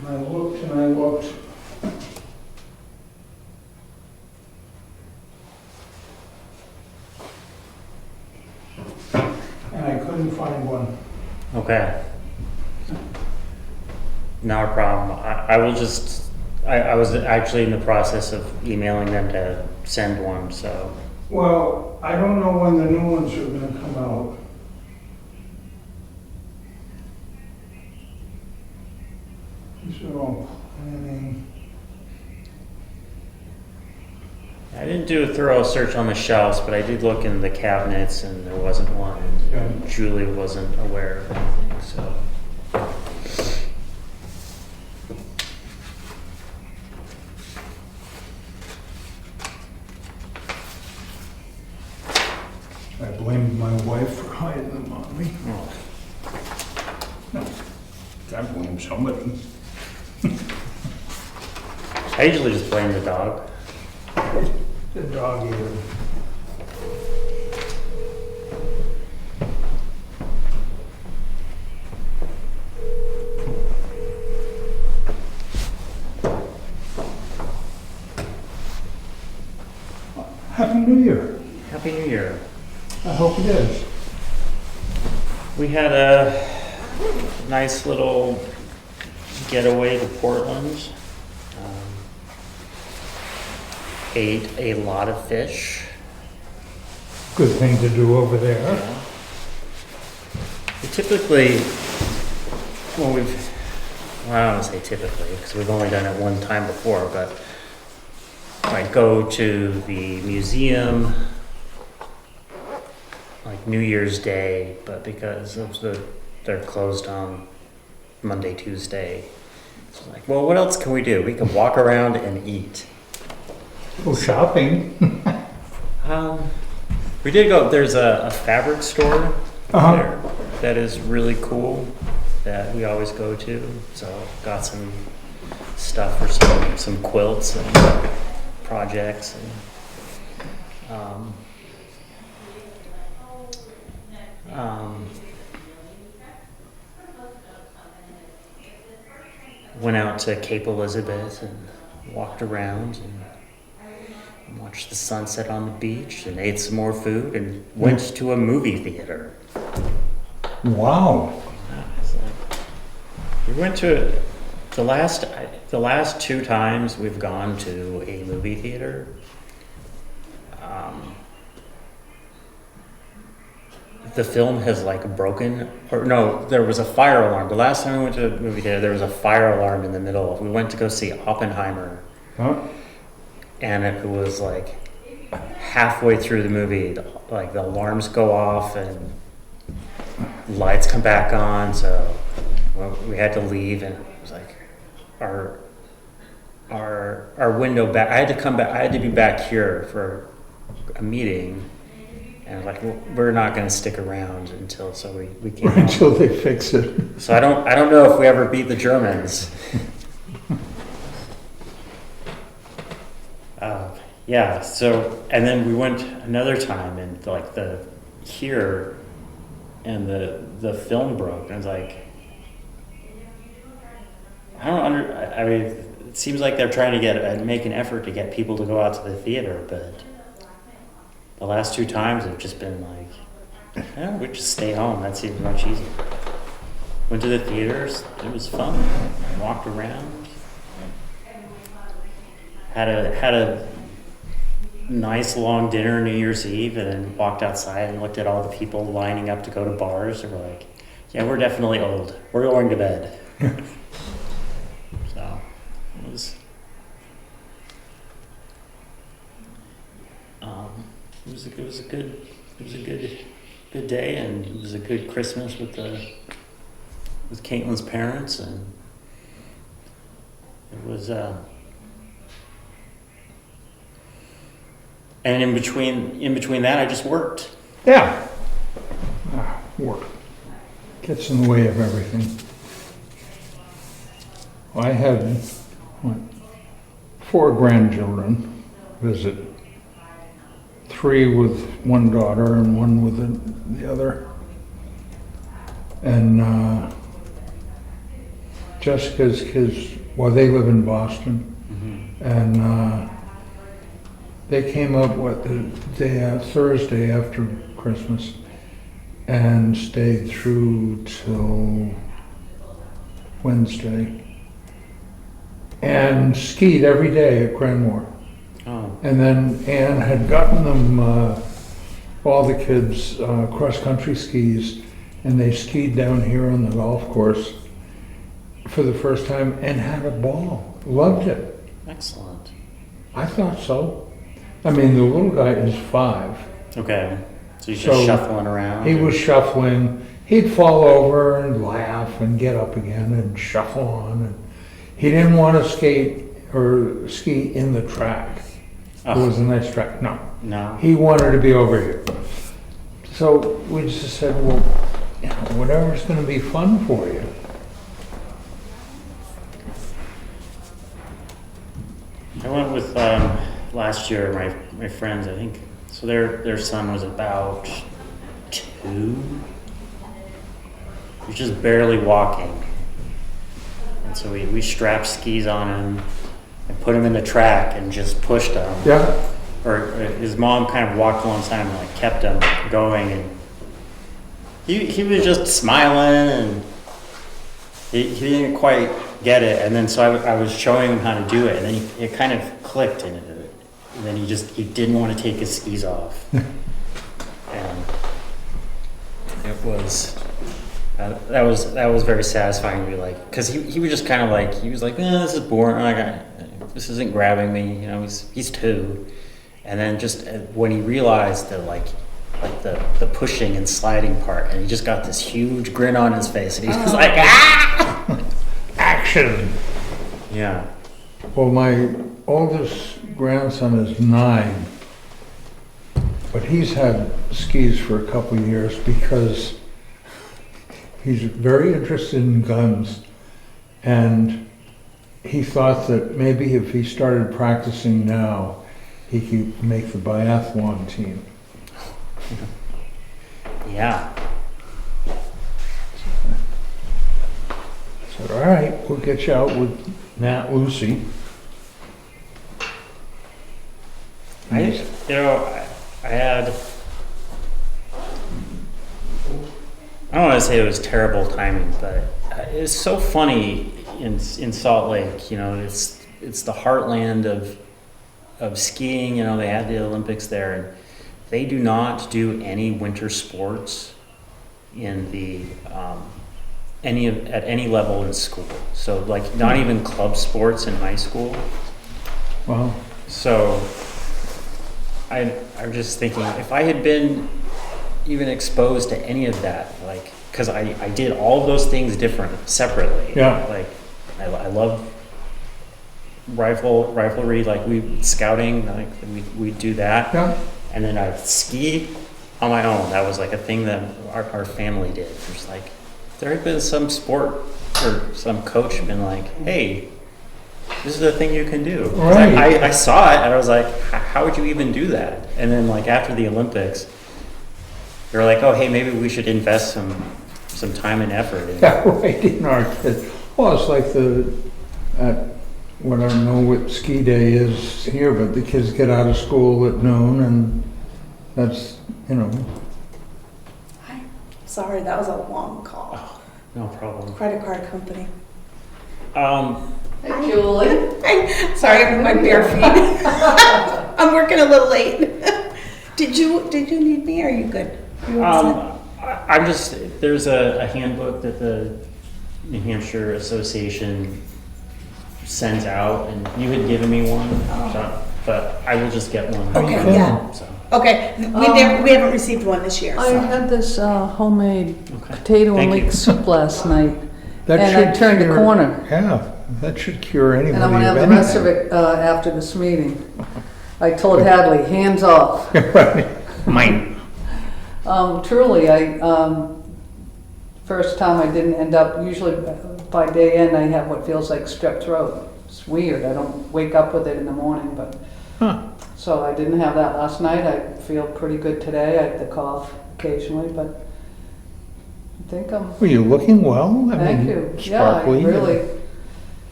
And I looked and I looked. And I couldn't find one. Okay. Not a problem. I will just, I was actually in the process of emailing them to send one, so. Well, I don't know when the new ones are gonna come out. These are all planning. I didn't do a thorough search on the shelves, but I did look in the cabinets and there wasn't one. And Julie wasn't aware of anything, so. I blamed my wife for hiding them on me. Oh. No, I blame somebody. I usually just blame the dog. The dog ate them. Happy New Year. Happy New Year. I hope it is. We had a nice little getaway to Portland. Ate a lot of fish. Good thing to do over there. Yeah. We typically, well, I don't want to say typically, because we've only done it one time before, but I go to the museum like New Year's Day, but because of they're closed on Monday, Tuesday, it's like, well, what else can we do? We can walk around and eat. Go shopping. We did go, there's a fabric store Uh-huh. there that is really cool that we always go to. So got some stuff for some quilts and projects. And, went out to Cape Elizabeth and walked around and watched the sunset on the beach and ate some more food and went to a movie theater. Wow. We went to the last two times we've gone to a movie theater. The film has like broken, or no, there was a fire alarm. The last time we went to a movie theater, there was a fire alarm in the middle. We went to go see Oppenheimer. Huh? And it was like halfway through the movie, like the alarms go off and lights come back on. So we had to leave, and it was like our window back. I had to come back. I had to be back here for a meeting, and like we're not going to stick around until we came Until they fix it. So I don't know if we ever beat the Germans. Yeah, so, and then we went another time and like here and the film broke and I was like, I mean, it seems like they're trying to make an effort to get people to go out to the theater, but the last two times have just been like, we just stay home. That seems much easier. Went to the theaters. It was fun. Walked around. Had a nice long dinner New Year's Eve, and then walked outside and looked at all the people lining up to go to bars. And we're like, yeah, we're definitely old. We're going to bed. So it was a good day, and it was a good Christmas with Caitlin's parents, and it was. And in between that, I just worked. Yeah. Work gets in the way of everything. I had 4 grandchildren visit. 3 with one daughter and 1 with the other. And Jessica's kids, well, they live in Boston, Mm-hmm. and they came up Thursday after Christmas and stayed through till Wednesday and skied every day at Granmore. Oh, And then Ann had gotten them, all the kids, cross-country skis, and they skied down here on the golf course for the first time and had a ball. Loved it. excellent. I thought so. I mean, the little guy is 5. Okay, so he's So, just shuffling around. He was shuffling. He'd fall over and laugh and get up again and shuffle on. And he didn't want to skate or ski in the track. It was a nice track. No. No. He wanted to be over here. So we just said, well, you know, whatever's going to be fun for you. I went with last year. My friends, I think. So their son was about 2. He was just barely walking, and so we strapped skis on him and put him in the track and just pushed him. Yeah. Or his mom kind of walked alongside him and like kept him going, and he was just smiling, and he didn't quite get it. And then so I was showing him how to do it, and then it kind of clicked, and then he didn't want to take his skis off, and it was that was very satisfying to be like, because he was just kind of like, he was like, this is boring, this isn't grabbing me, you know, he's 2. And then just when he realized that like the pushing and sliding part, and he just got this huge grin on his face, and he was like, ah! Action. Yeah. Well, my oldest grandson is 9, but he's had skis for a couple of years because he's very interested in guns, and he thought that maybe if he started practicing now, he could make the biathlon team. Yeah. I said, all right, we'll get you out with Nat Lucy. I had, I don't want to say it was terrible timing, but it's so funny in Salt Lake. You know, it's the heartland of skiing. You know, they had the Olympics there, and they do not do any winter sports in the at any level in school. So like not even club sports in high school. Wow. So I'm just thinking, if I had been even exposed to any of that, like, because I did all of those things separately. Yeah. Like I love riflery, like scouting, like we do that. Yeah. And then I ski on my own. That was like a thing that our family did. It was like, if there had been some sport or some coach been like, hey, this is the thing you can do. Right. I saw it and I was like, how would you even do that? And then like after the Olympics, they were like, oh, hey, maybe we should invest some time and effort in Yeah, right, in our kids. Well, it's like what I don't know what ski day is here, but the kids get out of school at noon, and that's, you know. Hi. Sorry, that was a long call. Oh, no problem. Credit card company. Hey, Julie. Hi. Sorry, I'm my bare feet. I'm working a little late. Did you need me? Or are you good? You all set? I'm just, there's a handbook that the New Hampshire Association sends out, and you had given me one, but I will just get one. Okay, yeah. So, Okay, we haven't received one this year. I So. had this homemade okay. potato and Thank you. leek soup last night, That and I should turned cure- a corner. Yeah, that should cure anybody And I'm gonna have of the rest of anything. it after this meeting. I told Hadley, hands off. Right. Mine. Truly, first time I didn't end up, usually by day end I have what feels like strep throat. It's weird, I don't wake up with it in the morning, but, Huh. so I didn't have that last night. I feel pretty good today. I have the cough occasionally, but I think I'm, Were you looking well? I thank mean, you. Yeah, I sparkly. really,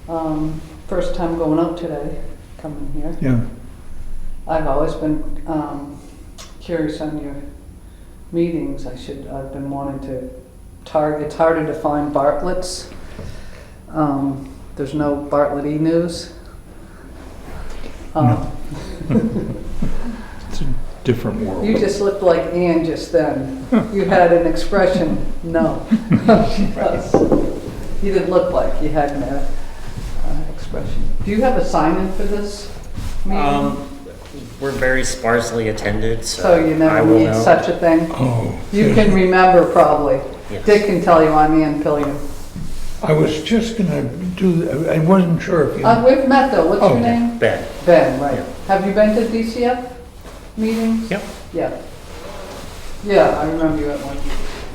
First time going out today, coming here. Yeah. I've always been curious on your meetings. I've been wanting to target, it's harder to find Bartlett's. There's no Bartlett E-News. It's a different world. You just looked like Ann just then. You had an expression, no. Yes. You didn't look like you had an expression. Do you have a sign-in for this meeting? We're very sparsely attended, So so you I never will need know. such a thing? Oh. You can remember probably. Yes. Dick can tell you I'm Ann Pillion. I was just gonna do, I wasn't sure if you. We've met though, what's your Okay. name? Ben. Ben, right. Yeah. Have you been to DCF meetings? Yep. Yeah. Yeah, I remember you at one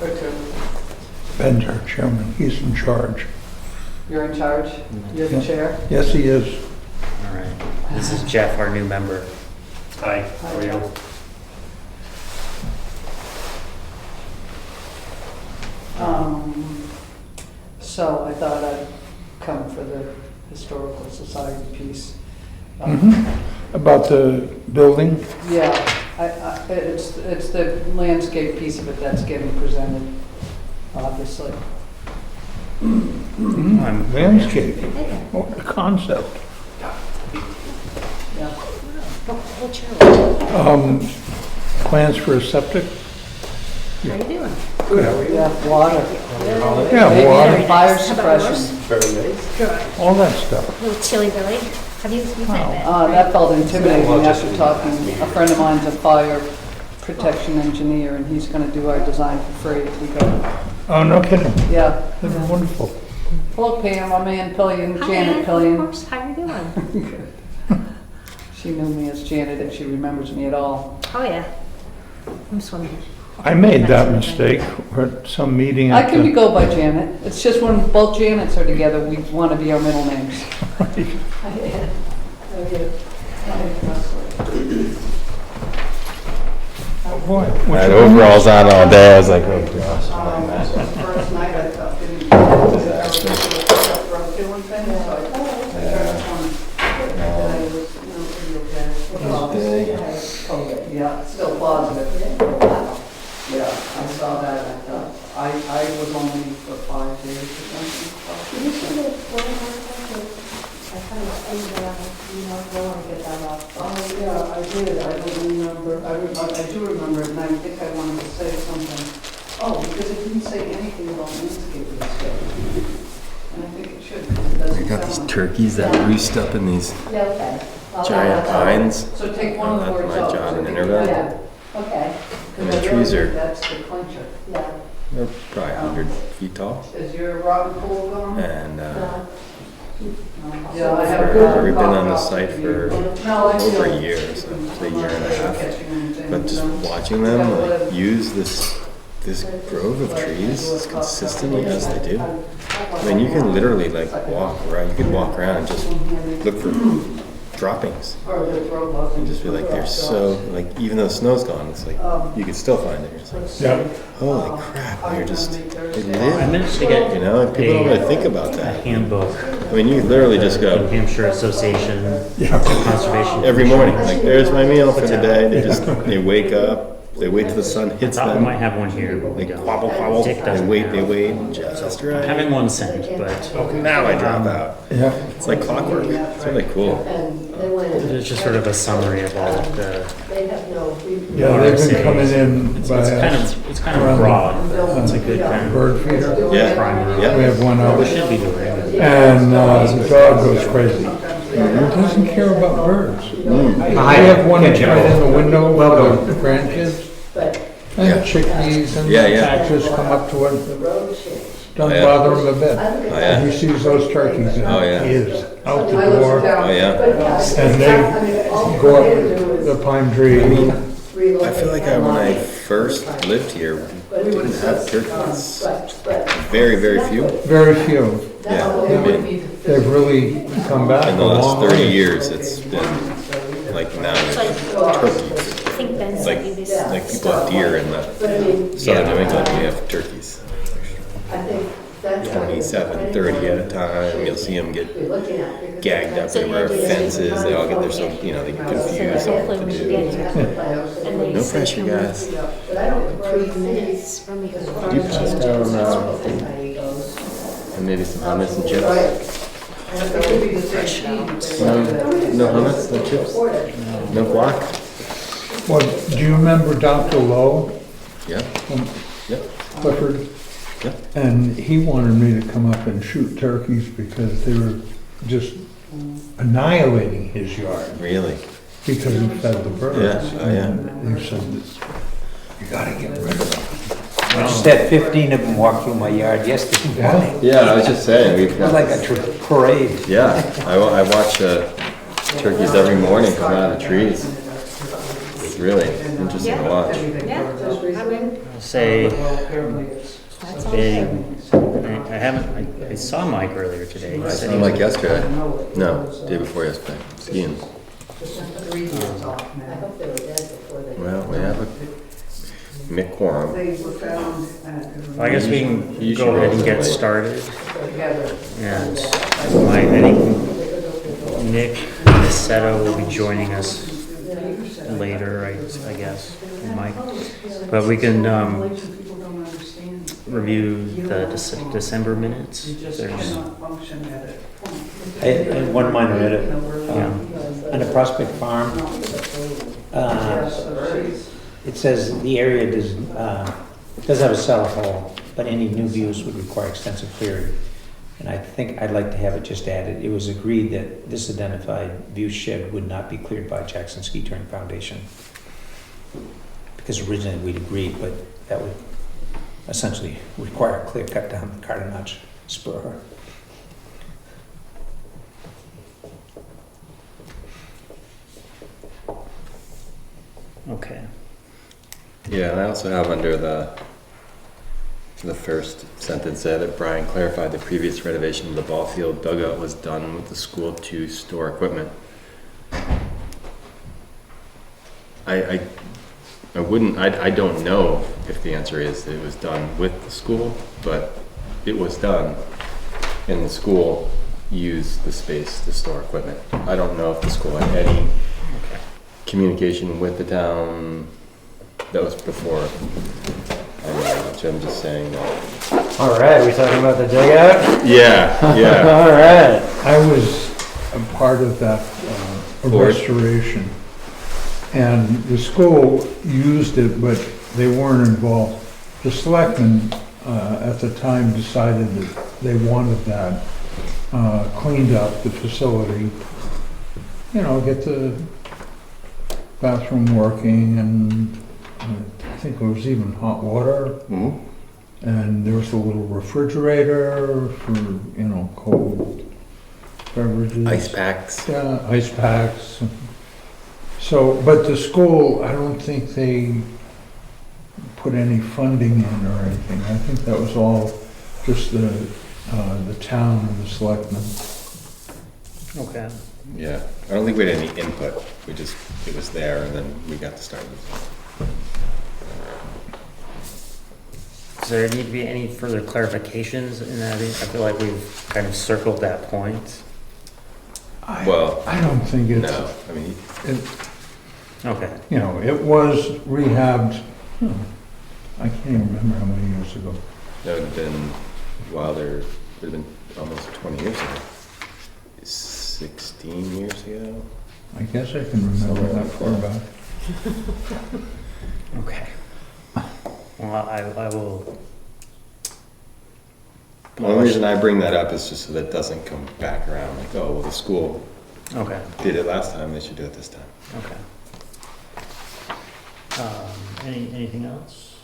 or two. Ben's our chairman, he's in charge. You're in charge? You're the Yeah. chair? Yes, he is. All right. This is Jeff, our new member. Hi. How are you? So I thought I'd come for the Historical Society piece. About the building? Yeah, it's the landscape piece of it that's getting presented, obviously. Landscape, oh, the concept. Yeah. Plans for a septic? How you doing? Yeah, water. Yeah, Maybe water, even fire How about yours? suppression. Good. all that stuff. Little chilly Billy. Have you've met that? That felt intimidating after talking. A friend of mine's a fire protection engineer, and he's gonna do our design for free if we go. Oh, no kidding, Yeah. that's wonderful. Hello Pam, I'm Ann Pillion, Hi, Janet Ann. Of Pillion. course. How you doing? She knew me as Janet if she remembers me at all. Oh yeah. I'm swimming. I made that mistake at some meeting I at can be the, go by Janet. It's just when both Janets are together, we want to be our middle names. oh boy. I what's had your- overalls on all day. I was like, oh gosh. First night I thought, didn't doing things, so yeah, still positive. Yeah, I saw that, I thought, I was only for 5 days or something. Did you see the one article? I kind of ended up, I want to get that off. Oh, yeah, I did, I don't remember, I do remember it, and I think I wanted to say something. Oh, because it didn't say anything about landscaping stuff. And I think it should, because it doesn't I got these sound- turkeys that roost up in these Yeah, okay. giant pines. So take one of the That's words my out. job so in they- Interville. Yeah, okay, And the trees are, That's the clincher. yeah. they're probably 100 feet tall. Is your rotten pool going? And Yeah, I have. we've been on the site for No, I over a feel- year, so it's a year and a half. Catching anything, But just you know? watching them like use this grove of trees as consistently as they do. I mean, you can literally like walk around. You could walk around and just look for droppings. Or the throat bug. And just be like, they're so like even though the snow's gone, it's like you can still find it. You're just like, Yeah, holy crap! They're just they I live. managed to get You know, and people don't really think about a that. handbook. I mean, you literally just New go Hampshire Association yeah. Conservation. every morning. Like, there's my meal for Puts it today. out. They just they wake up. They wait till the sun I hits thought we them. might have one here, but we They don't. quabble, quabble. Dick They doesn't wait, have. they wait, just right. Having one sent, but Now I drop out. Yeah, It's like clockwork. It's really cool. And they went in, it's just sort of a summary of all of the. they have no. yeah, they've been coming in It's by kind us, it's kind around of the- broad, but it's a good kind of bird feeder. Yeah, primer. We yeah. have one We out, should be doing it. and the dog goes crazy. He doesn't care about birds. We have one that's right in the window with the grandkids, But and Yeah. chickadees and Yeah, yeah. foxes come up to it. the road changed. Doesn't Oh, yeah. bother him a bit. I look Oh, at yeah. He sees those turkeys and Oh, yeah. he is out the I live door. down- Oh yeah. And they go up the pine tree. I feel like when I first lived here, we didn't have turkeys. Very, very few. Very few. Yeah. I mean, They've really come back in a the last long 30 way. years, it's been like now there's turkeys. I think Ben Like, sent you this. like people have deer in the But I mean, southern New England, we have turkeys. I think I 27, 30 at a time. You'll see them get Be looking at, because gagged up So the over idea is fences. They all get their, so, you know, they get confused on what to do. And they No say pressure, how much guys. But I don't approved minutes from me. Do you pass down, and maybe some hummus and chips? It could be the 16th. No hummus, no chips, no guac? Well, do you remember Dr. Lowe Yeah, from yeah, Clifford? yeah. And he wanted me to come up and shoot turkeys because they were just annihilating his yard Really? because he fed the birds. Yeah, oh, yeah. And he said, you gotta get rid of them. I just had 15 of them walk through my yard yesterday morning. Yeah, I was just saying, we've It was got, like a parade. yeah, I watch turkeys every morning come out of the trees. It's really interesting to watch. Yeah, I mean, Say, that's big, awesome. I haven't, I saw Mike earlier today. He I said saw he like was- yesterday. No, day before yesterday, skiing. Well, we have a McQuarm. They were found I guess we can You go should ahead and also get wait. started. together. And I think Nick Seto will be joining us later, I guess, Mike. But we can People don't understand. review the December minutes. You just There's- cannot function at a point. I had one minor edit. Yeah. On the Prospect Farm, it says the area does have a cellar hole, but any new views would require extensive clearing. And I think I'd like to have it just added. It was agreed that this identified view shed would not be cleared by Jackson Ski Touring Foundation. Because originally we'd agreed, but that would essentially require a clear cut down the Carter Notch spur. Okay. Yeah, and I also have under the first sentence there that Brian clarified the previous renovation of the ball field dugout was done with the school to store equipment. I wouldn't, I don't know if the answer is that it was done with the school, but it was done, and the school used the space to store equipment. I don't know if the school had any communication with the town. That was before I knew much. I'm just saying that. All right, we talking about the dugout? Yeah, yeah. All right. I was a part of that Board. restoration. And the school used it, but they weren't involved. The selectmen at the time decided that they wanted that cleaned up, the facility. You know, get the bathroom working, and I think there was even hot water. Mhm. And there was a little refrigerator for, you know, cold beverages. Ice packs. Yeah, ice packs. So, but the school, I don't think they put any funding in or anything. I think that was all just the town and the selectmen. Okay. Yeah. I don't think we had any input. We just, it was there, and then we got to start with Does there need to be any further clarifications in that? I feel like we've kind of circled that point. Well, I don't think it. it's, No, I mean, Okay. you know, it was rehabbed, I can't even remember how many years ago. that would have been, well, there would have been almost 20 years ago. 16 years ago. I guess I can remember that far back. Okay. Well, I will. The only reason I bring that up is just so that it doesn't come back around, like, oh, well, the school Okay. did it last time, they should do it this time. Okay. Anything else?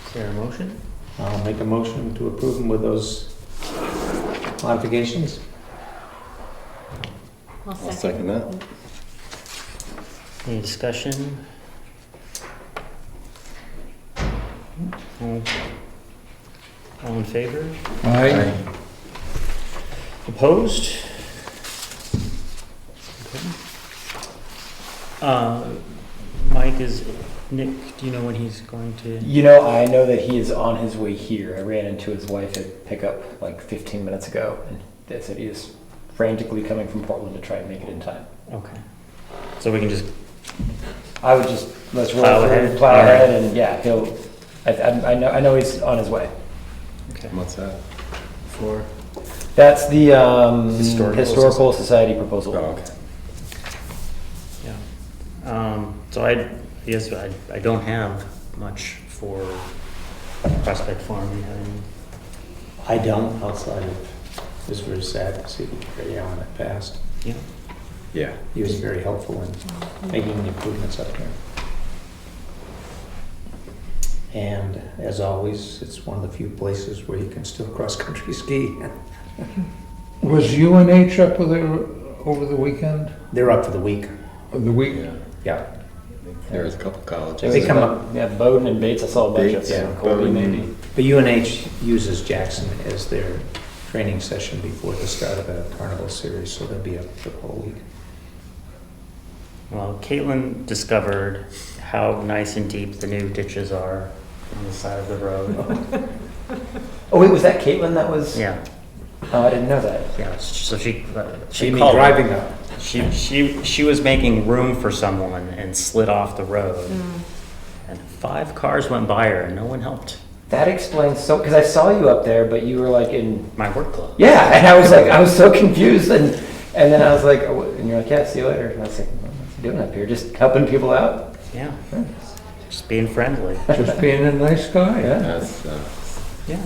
Is there a motion? I'll make a motion to approve them with those modifications. I'll I'll second that. Any discussion? All in favor? Aye. Opposed? Okay. Mike, Nick, do you know when he's going to? You know, I know that he is on his way here. I ran into his wife at pickup like 15 minutes ago, and they said he is frantically coming from Portland to try and make it in time. Okay. So we can just, I would just, let's roll Plow through, ahead. plow All right. ahead, and yeah, I know he's on his way. okay. What's that for? That's the Historical Society proposal. Oh, okay. Yeah. So I guess I don't have much for Prospect Farm. You have any? I don't, outside of, it was very sad to see Gary Allen had passed. Yeah. Yeah. He was very helpful in making the improvements up there. And as always, it's one of the few places where you can still cross-country ski. Was UNH up there over the weekend? They're up for the week. The week? Yeah. Yeah. There was a couple colleges. They come up, Yeah, Bowden and Bates. I saw a bunch Bates, of yeah, them. Colby Bowden. maybe. but UNH uses Jackson as their training session before the start of the Carnival Series, so they'll be up for the whole week. Well, Caitlin discovered how nice and deep the new ditches are on the side of the road. Oh wait, was that Caitlin that was? Yeah. Oh, I didn't know that. Yeah. So she You mean called. driving up? She was making room for someone and slid off the road, and 5 cars went by her and no one helped. That explains so, because I saw you up there, but you were like in. My work club. Yeah, and I was like, I was so confused, and then I was like, oh, and you're like, yeah, see you later. And I was like, what's he doing up here? Just helping people out? Yeah. Just being friendly. Just being a nice guy. Yeah. That's, Yeah.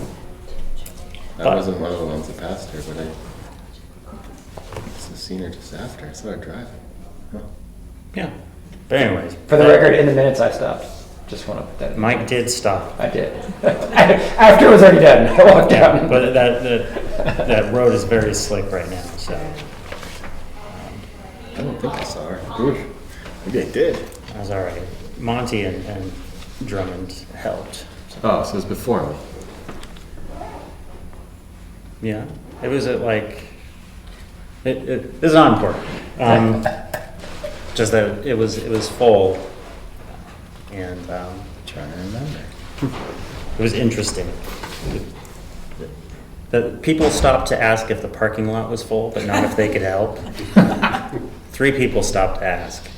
I wasn't one of the ones that passed her, but I must have seen her just after. I saw her driving. Yeah. But anyways. For the record, in the minutes I stopped. Just want to put that. Mike did stop. I did. After it was already done, I walked out. But that road is very slick right now, so. I don't think I saw her. Maybe I did. That's all right. Monty and Drummond helped. Oh, so it was before me. Yeah, it was at like, this is not important. Just that it was full, and Trying to remember. it was interesting. The people stopped to ask if the parking lot was full, but not if they could help. 3 people stopped to ask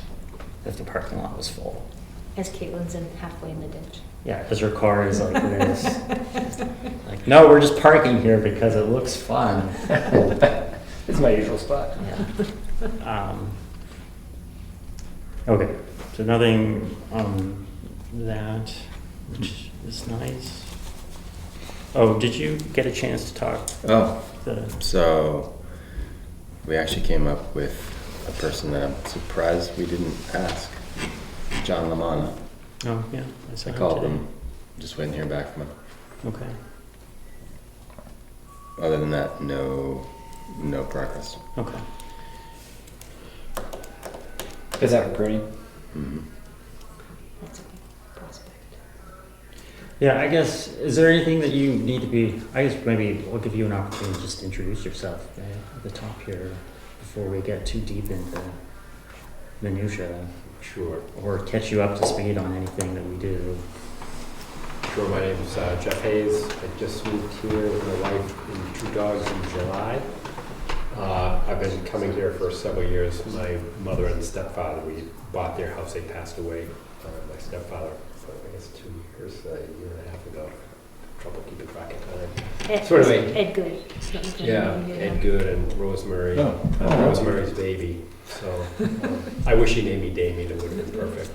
if the parking lot was full. As Caitlin's halfway in the ditch. Yeah, because her car is like this. Like, no, we're just parking here because it looks fun. It's my usual spot. Okay, so nothing on that, which is nice. Oh, did you get a chance to talk? Oh, The, so we actually came up with a person that I'm surprised we didn't ask. John Lamana. oh, yeah. saw I called today. him. Just waiting to hear back from him. Okay. Other than that, no progress. Okay. Is that recruiting? Mm-hmm. That's a big prospect. Yeah, I guess, is there anything that you need to be, I guess maybe we'll give you an opportunity to just introduce yourself at the top here before we get too deep into minutia. Sure. Or catch you up to speed on anything that we do. Sure, my name is Jeff Hayes. I just moved here with my wife and 2 dogs in July. I've been coming here for several years. My mother and stepfather, we bought their house, they passed away. My stepfather, for I guess 2 years, a year and a half ago. Trouble keeping track of time. Sort of a- Ed Good. It's not nothing Yeah, wrong with Ed that. Good and Rosemary. Oh. Rosemary's baby. So I wish he named me Damien, it would have been perfect.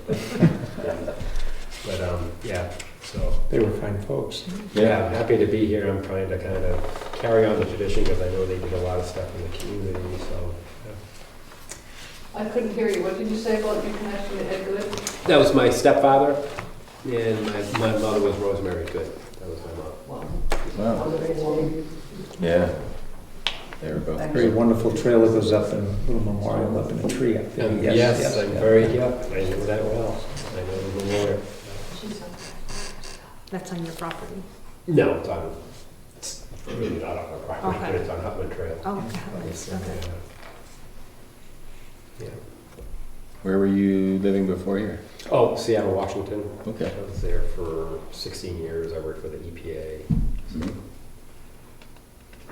But yeah, so. They were fine folks. Yeah, I'm happy to be here. I'm trying to kind of carry on the tradition because I know they did a lot of stuff in the community, so. I couldn't hear you. What did you say about your connection to Ed Good? That was my stepfather, and my mother was Rosemary Good. That was my mom. Wow. Yeah. They were both. Very wonderful trail that goes up and a little memorial up in a tree up there. Yes, I'm very, I know that well. I know the memorial. That's on your property. No, it's really not on our property, Okay. but it's on Hutman Trail. Oh, okay. Okay. Yeah. Where were you living before here? Oh, Seattle, Washington. Okay. I was there for 16 years. I worked for the EPA.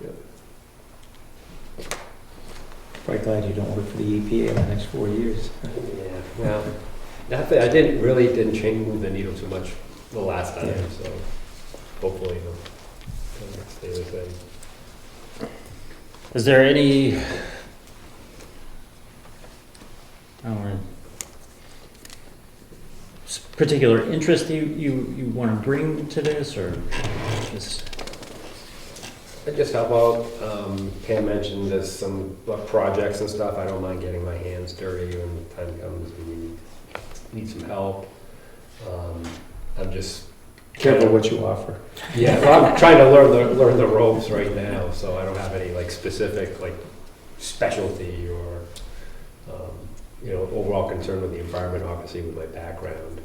Yeah. Quite glad you don't work for the EPA in the next 4 years. Yeah, well, I didn't change move the needle too much the last time, Yeah. so hopefully it'll stay the same. Is there any, I don't know, particular interest you want to bring to this, or just? I just help out. Pam mentioned there's some projects and stuff. I don't mind getting my hands dirty when the time comes and we need some help. I'm just Careful what you offer. yeah. Well, I'm trying to learn the ropes right now, so I don't have any like specific like specialty or overall concern with the environment. Obviously, with my background.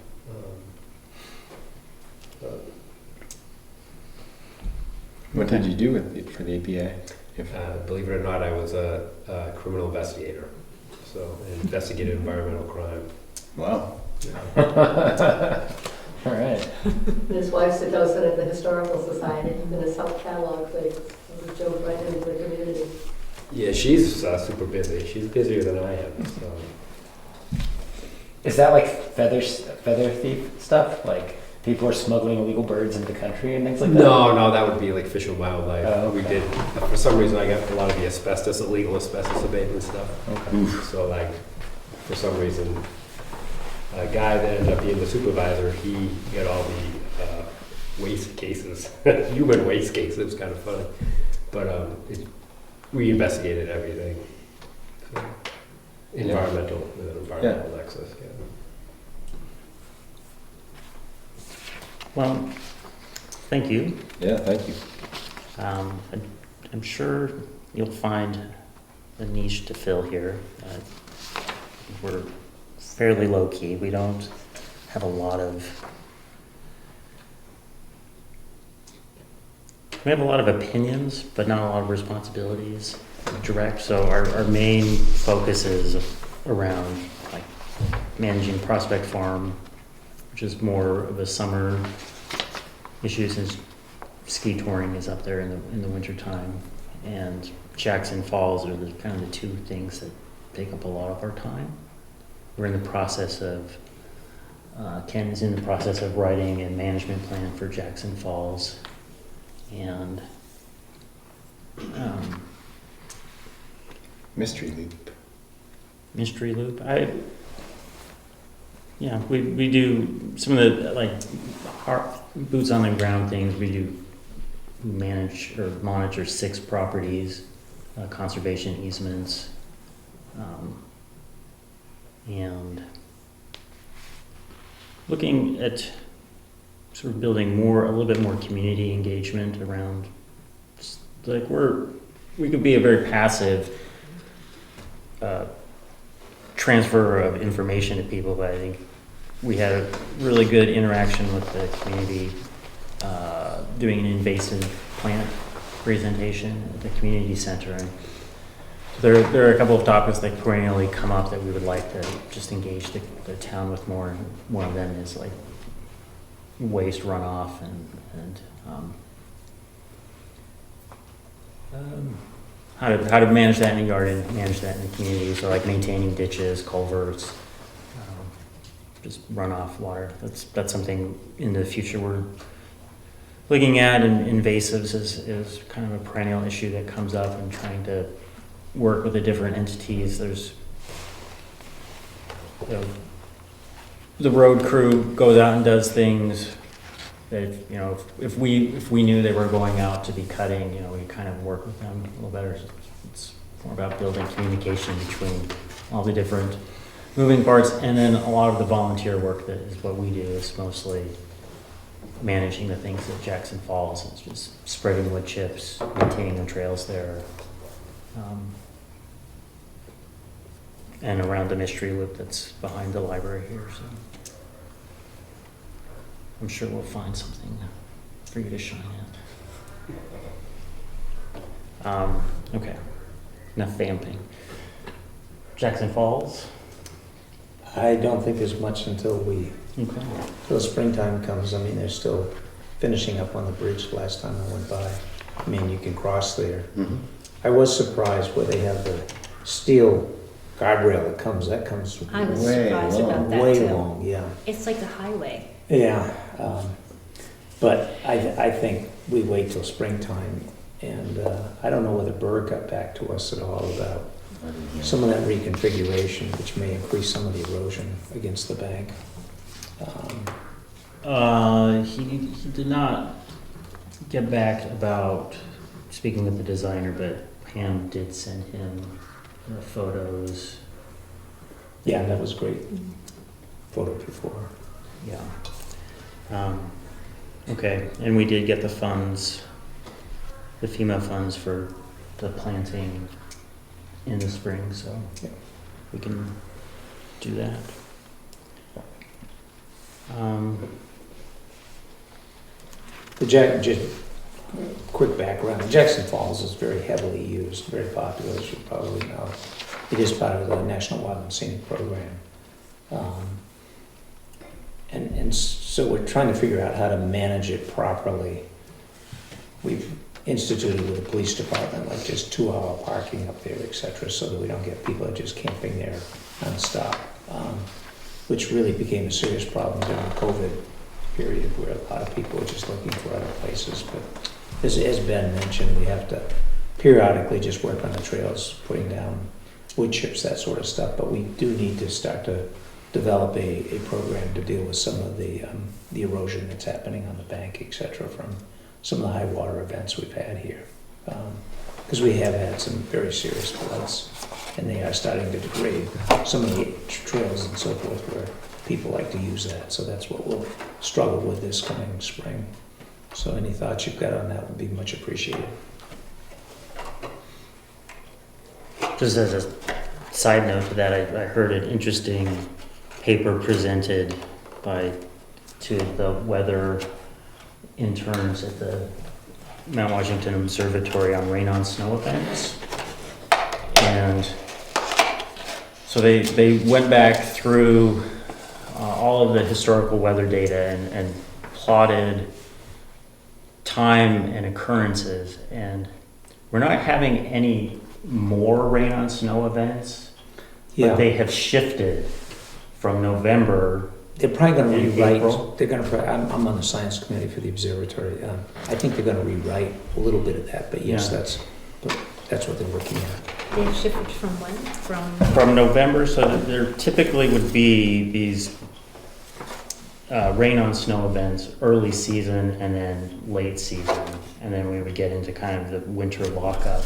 But, What did you do for the EPA? believe it or not, I was a criminal investigator, so investigated environmental crime. Wow. All right. His wife's a docent at the Historical Society, and his help catalog things. It jumped right into the community. Yeah, she's super busy. She's busier than I am. So. Is that like feather thief stuff? Like people are smuggling illegal birds into the country and things like that? No, that would be like Fish and Wildlife. Oh, We okay. did, for some reason, I got a lot of the illegal asbestos abatement stuff. Okay. So like, for some reason, a guy that ended up being the supervisor, he got all the waste cases, human waste cases. It was kind of funny. But we investigated everything. So, environmental, with an environmental nexus, yeah. Well, thank you. Yeah, thank you. I'm sure you'll find a niche to fill here. We're fairly low key. We don't have a lot of. We have a lot of opinions, but not a lot of responsibilities direct. So our main focus is around like managing Prospect Farm, which is more of a summer issue since ski touring is up there in the winter time, and Jackson Falls are the kind of the two things that take up a lot of our time. We're in the process of Ken is in the process of writing a management plan for Jackson Falls, and Mystery Loop. Mystery Loop. We do some of the like our boots on the ground things. We manage or monitor 6 properties, conservation easements, and looking at sort of building a little bit more community engagement around. Like we could be a very passive transfer of information to people, but I think we had a really good interaction with the community doing an invasive plant presentation at the community center. And there are a couple of topics that perennially come up that we would like to just engage the town with more. And one of them is like waste runoff and how to manage that in the garden, manage that in the community. So like maintaining ditches, culverts, just runoff water. That's something in the future we're looking at. And invasives is kind of a perennial issue that comes up, and trying to work with the different entities. There's the road crew goes out and does things that if we knew they were going out to be cutting, we kind of work with them a little better. It's more about building communication between all the different moving parts, and then a lot of the volunteer work that is what we do is mostly managing the things at Jackson Falls. It's just spreading wood chips, maintaining the trails there, and around the Mystery Loop that's behind the library here. So I'm sure we'll find something for you to shine at. Okay, enough vamping. Jackson Falls? I don't think there's much until springtime comes. I mean, they're still finishing up on the bridge last time I went by. I mean, you can cross there. Mhm. I was surprised where they have the steel guardrail that comes I was Way surprised long. about that way too. long, yeah. It's like a highway. Yeah, but I think we wait till springtime, and I don't know whether Berg got back to us at all about some of that reconfiguration, which may increase some of the erosion against the bank. He did not get back about speaking with the designer, but Pam did send him photos. Yeah, that was great photo before. Yeah. Okay, and we did get the funds, the FEMA funds for the planting in the spring, so Yeah. we can do that. Just quick background, Jackson Falls is very heavily used, very popular, as you probably know. It is part of the National Wild and Scenic Program. And so we're trying to figure out how to manage it properly. We've instituted with the police department, like just 2-hour parking up there, et cetera, so that we don't get people just camping there nonstop, which really became a serious problem during the COVID period where a lot of people were just looking for other places. But as Ben mentioned, we have to periodically just work on the trails, putting down wood chips, that sort of stuff. But we do need to start to develop a program to deal with some of the erosion that's happening on the bank, et cetera, from some of the high water events we've had here. Because we have had some very serious floods, and they are starting to degrade some of the trails and so forth where people like to use that. So that's what we'll struggle with this coming spring. So any thoughts you've got on that would be much appreciated. Just as a side note to that, I heard an interesting paper presented to the weather interns at the Mount Washington Observatory on rain on snow events. And so they went back through all of the historical weather data and plotted time and occurrences, and we're not having any more rain on snow events, but they have shifted from November. They're probably going to in rewrite. April. They're going to. I'm on the science committee for the observatory. I think they're going to rewrite a little bit of that. But yes, Yeah. that's what they're looking at. They shifted from when? From November, so that there typically would be these rain on snow events early season and then late season, and then we would get into kind of the winter lockup.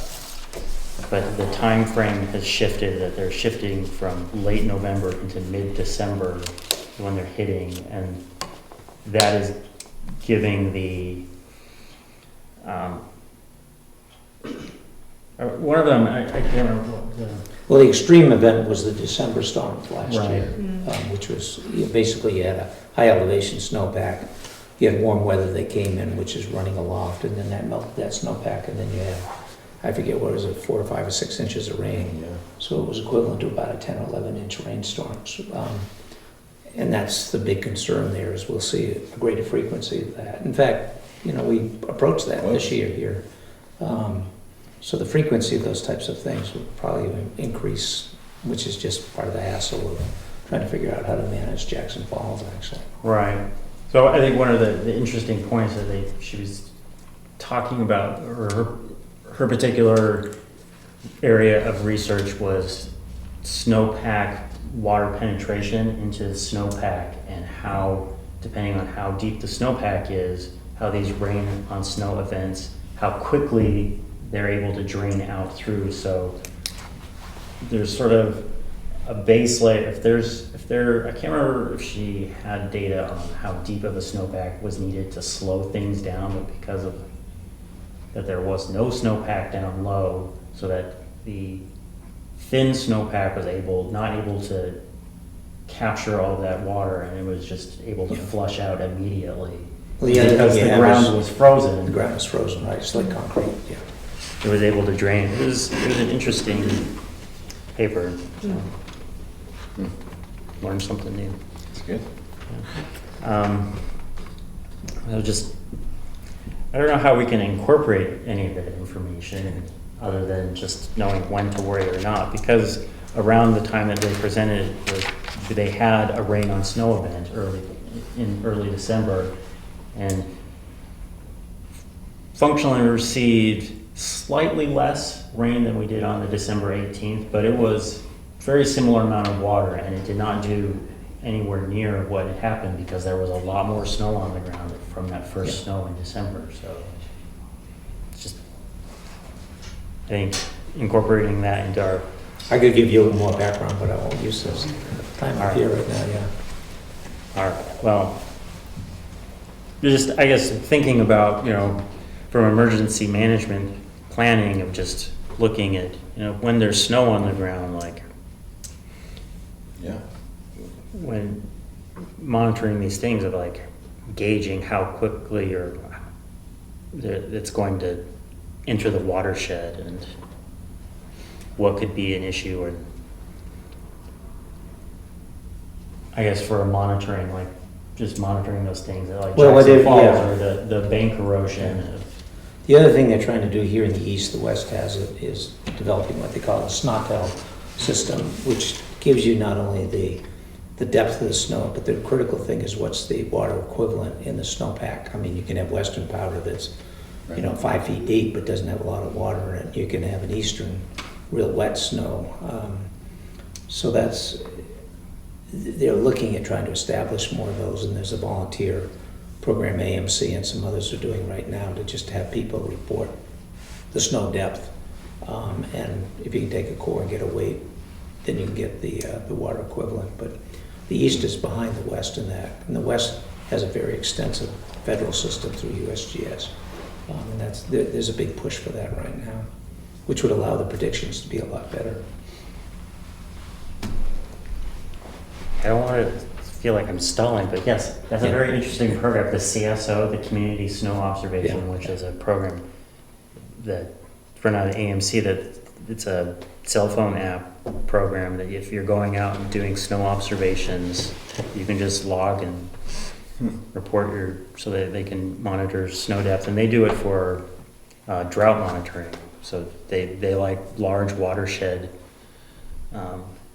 But the time frame has shifted, that they're shifting from late November into mid-December when they're hitting, and that is giving the one of them, I can't remember what the... Well, the extreme event was the December storm last Right. year, which was basically you had a high elevation snowpack. You had warm weather that came in, which is running aloft, and then that melted that snowpack, and then you had, I forget what was it, 4 or 5 or 6 inches of rain. Yeah. So it was equivalent to about a 10 or 11 inch rainstorm. And that's the big concern there, is we'll see a greater frequency of that. In fact, we approached that this year here. So the frequency of those types of things would probably increase, which is just part of the hassle of trying to figure out how to manage Jackson Falls, actually. Right. So I think one of the interesting points that she was talking about, or her particular area of research was snowpack water penetration into the snowpack, and how, depending on how deep the snowpack is, how these rain on snow events, how quickly they're able to drain out through. So there's sort of a base layer. I can't remember if she had data on how deep of a snowpack was needed to slow things down, but because of that there was no snowpack down low, so that the thin snowpack was not able to capture all of that water, and it was just able to Yeah. flush out immediately. Well, the other Because thing the you have ground is- was The frozen, ground is frozen, right? It's like concrete, yeah. it was able to drain. It was an interesting paper. So. Learned something new. It's good. I don't know how we can incorporate any of that information other than just knowing when to worry or not, because around the time that they presented it, they had a rain on snow event in early December, and functionally received slightly less rain than we did on the December 18th, but it was very similar amount of water, and it did not do anywhere near what had happened because there was a lot more snow on the ground from that first snow in December. So it's just, I think, incorporating that into our. I could give you a little more background, but I won't use this time All of year right now, yeah. All right. Well, just I guess thinking about, from emergency management planning of just looking at, when there's snow on the ground, like Yeah. when monitoring these things of like gauging how quickly or it's going to enter the watershed and what could be an issue, or I guess for monitoring, like just monitoring those things like Well, Jackson Falls yeah. or the bank erosion. The other thing they're trying to do here in the east, the west has it, is developing what they call a SNOTEL system, which gives you not only the depth of the snow, but the critical thing is what's the water equivalent in the snowpack. I mean, you can have western powder that's, 5 feet deep, but doesn't have a lot of water in it. You can have an eastern real wet snow. So they're looking at trying to establish more of those, and there's a volunteer program AMC and some others are doing right now to just have people report the snow depth. And if you can take a core and get a weight, then you can get the water equivalent. But the east is behind the west in that. And the west has a very extensive federal system through USGS. And there's a big push for that right now, which would allow the predictions to be a lot better. I don't want to feel like I'm stalling, but yes, that's a very interesting program, the CSO, the Community Snow Observation, which is a program that run out of AMC, that it's a cell phone app program that if you're going out and doing snow observations, you can just log and report so that they can monitor snow depth. And they do it for drought monitoring. So they like large watershed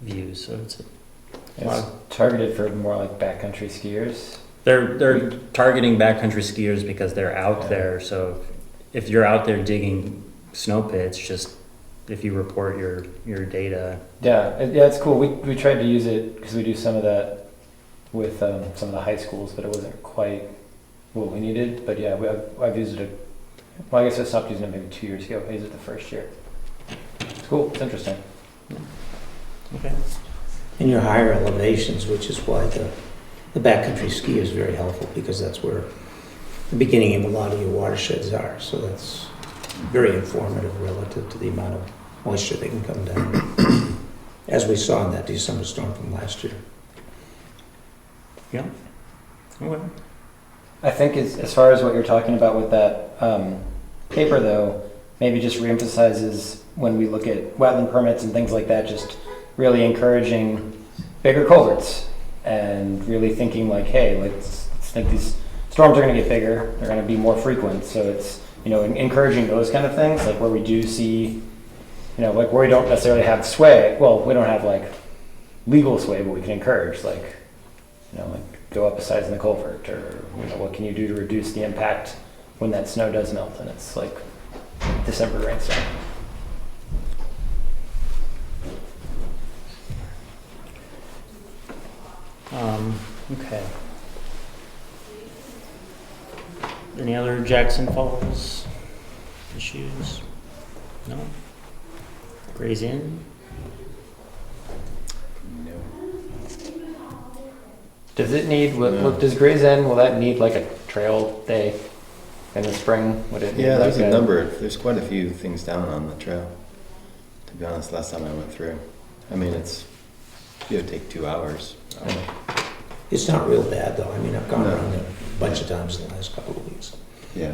views. So it's targeted for more like backcountry skiers. They're targeting backcountry skiers because they're out there. So if you're out there digging snow pits, just if you report your data. Yeah, it's cool. We tried to use it because we do some of that with some of the high schools, but it wasn't quite what we needed. But yeah, I've used it. Well, I guess I stopped using it maybe 2 years ago. I used it the first year. It's cool. It's interesting. Okay. In your higher elevations, which is why the backcountry ski is very helpful, because that's where the beginning of a lot of your watersheds are. So that's very informative relative to the amount of moisture that can come down, as we saw in that December storm from last year. Yeah. Okay. I think as far as what you're talking about with that paper, though, maybe just reemphasizes when we look at wetland permits and things like that, just really encouraging bigger culverts and really thinking like, hey, let's think these storms are going to get bigger, they're going to be more frequent. So it's, encouraging those kind of things, like where we do see, like where we don't necessarily have sway. Well, we don't have like legal sway, but we can encourage, like, like go up a size in the culvert, or what can you do to reduce the impact when that snow does melt and it's like December rainstorm. Okay. Any other Jackson Falls issues? No? Gray's Inn? No. Does it need, No. does Gray's Inn, will that need like a trail day in the spring? Would it need Yeah, like there's quite a few things down on the trail, to be honest, last time I went through. I mean, it's It'd take 2 hours. It's not real bad though. I mean, I've gone No. around it a bunch of times in the last couple of weeks. Yeah.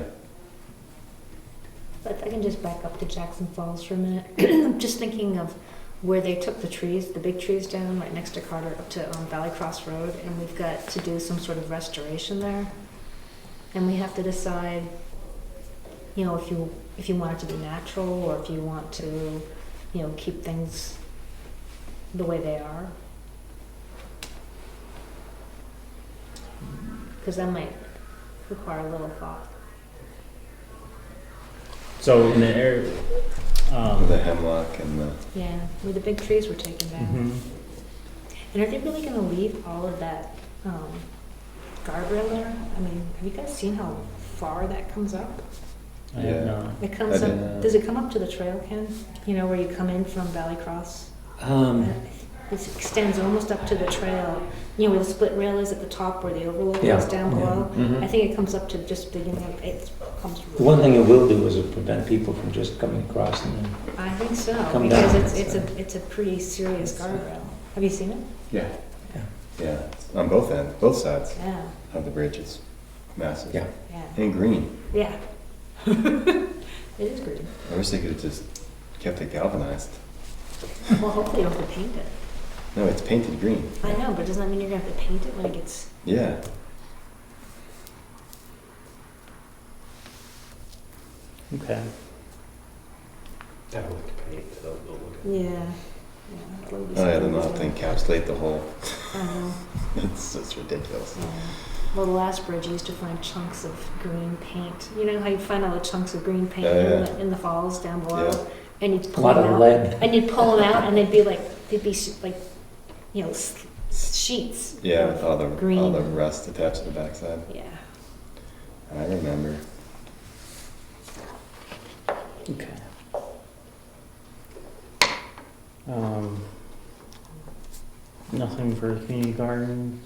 But I can just back up to Jackson Falls for a minute. I'm just thinking of where they took the trees, the big trees down right next to Carter up to Valley Cross Road, and we've got to do some sort of restoration there. And we have to decide, you know, if you want it to be natural or if you want to, you know, keep things the way they are. Because that might require a little thought. So in the area, The hemlock and the. Yeah, where the big trees were taken down. mhm. And are they really gonna leave all of that guardrail there? I mean, have you guys seen how far that comes up? I Yeah. have not. It comes I up, didn't. does it come up to the trail, Ken? You know, where you come in from Valley Cross? It extends almost up to the trail. You know, where the split rail is at the top where the overlook Yeah, is down yeah. below? Mhm. I think it comes up to just beginning of, it comes. The one thing it will do is it prevent people from just coming across and then, I think so, Come because down, it's a pretty serious guardrail. Have you seen it? Yeah. Yeah. Yeah. On both ends, both sides Yeah, of the bridge. It's massive. yeah. yeah, And green. yeah. It is green. I wish they could have just kept it galvanized. Well, hopefully you don't have to paint it. No, it's painted green. I know, but doesn't that mean you're gonna have to paint it when it gets? Yeah. Okay. I don't like to paint, I don't know what. Yeah. Yeah. that would be Oh yeah, something they're not to- to encapsulate the whole. I know. It's ridiculous. Yeah. Well, the last bridge you used to find chunks of green paint. You know how you find all the chunks of green paint in the falls down below, Yeah. and you'd A pull lot them of out, lead. and you'd pull them out, and they'd be like, you know, sheets. Yeah, of with all the green. rust attached to the backside. Yeah. I remember. Okay. Nothing for the community garden?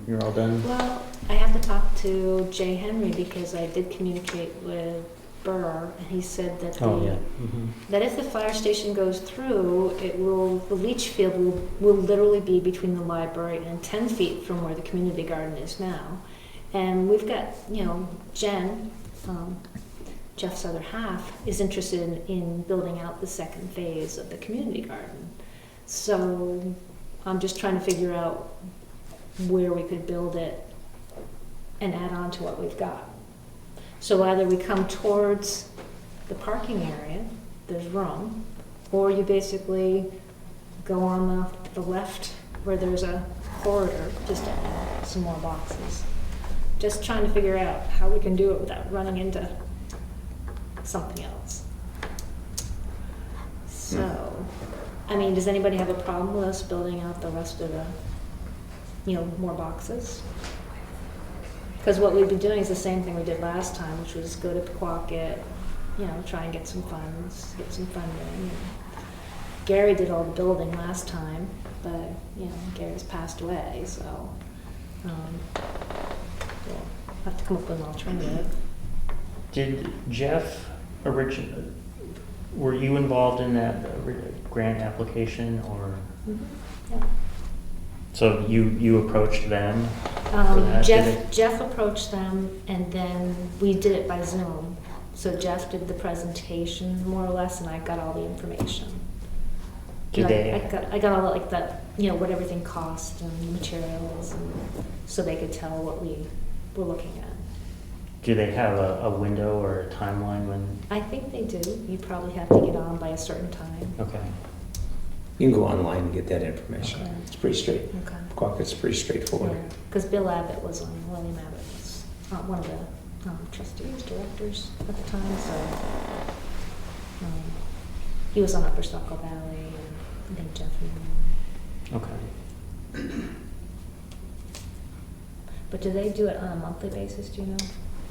You're all done? Well, I have to talk to Jay Henry because I did communicate with Burr, and he said that Oh, yeah. Mhm. that if the fire station goes through, the leach field will literally be between the library and 10 feet from where the community garden is now. And we've got, you know, Jen, Jeff's other half, is interested in building out the second phase of the community garden. So I'm just trying to figure out where we could build it and add on to what we've got. So either we come towards the parking area, there's room, or you basically go on the left where there's a corridor, just to add some more boxes. Just trying to figure out how we can do it without running into something else. So, I mean, does anybody have a problem with us building out the rest of the, you know, more boxes? Because what we'd be doing is the same thing we did last time, which was go to Pequawket, you know, try and get some funds, get some funding. Gary did all the building last time, but, you know, Gary's passed away, so we'll have to come up with an alternative. Did Jeff were you involved in that grant application or? Yeah. So you approached them for that? Jeff approached them, and then we did it by Zoom. So Jeff did the presentation more or less, and I got all the information. Did Like, they? I got all like the, you know, what everything cost and materials, and so they could tell what we were looking at. Do they have a window or a timeline when? I think they do. You probably have to get on by a certain time. Okay. You can go online and get that information. Okay. It's pretty straight. Okay. It's pretty straightforward. Because Bill Abbott was on, William Abbott was one of the trustees, directors at the time, so he was on Upper Saco Valley, and I think Jeff knew. Okay. But do they do it on a monthly basis, do you know?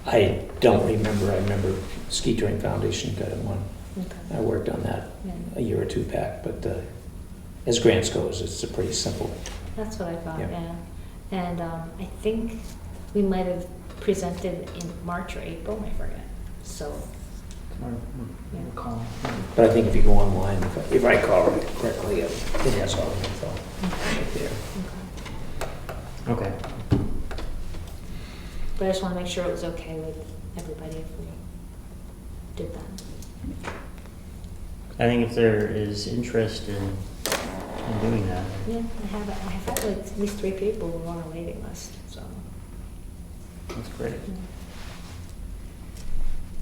I don't remember. I remember Ski Touring Foundation got one. Okay. I worked on that Yeah. a year or two back, but as grants goes, it's a pretty simple. That's what I thought, Yeah. yeah. And I think we might have presented in March or April, I forget. So But I think if you go online, if I call it correctly, it has all the info right there. Okay. But I just want to make sure it was okay with everybody if we did that. I think if there is interest in doing that. Yeah, I have had like at least 3 people who are on a waiting list, so. That's great.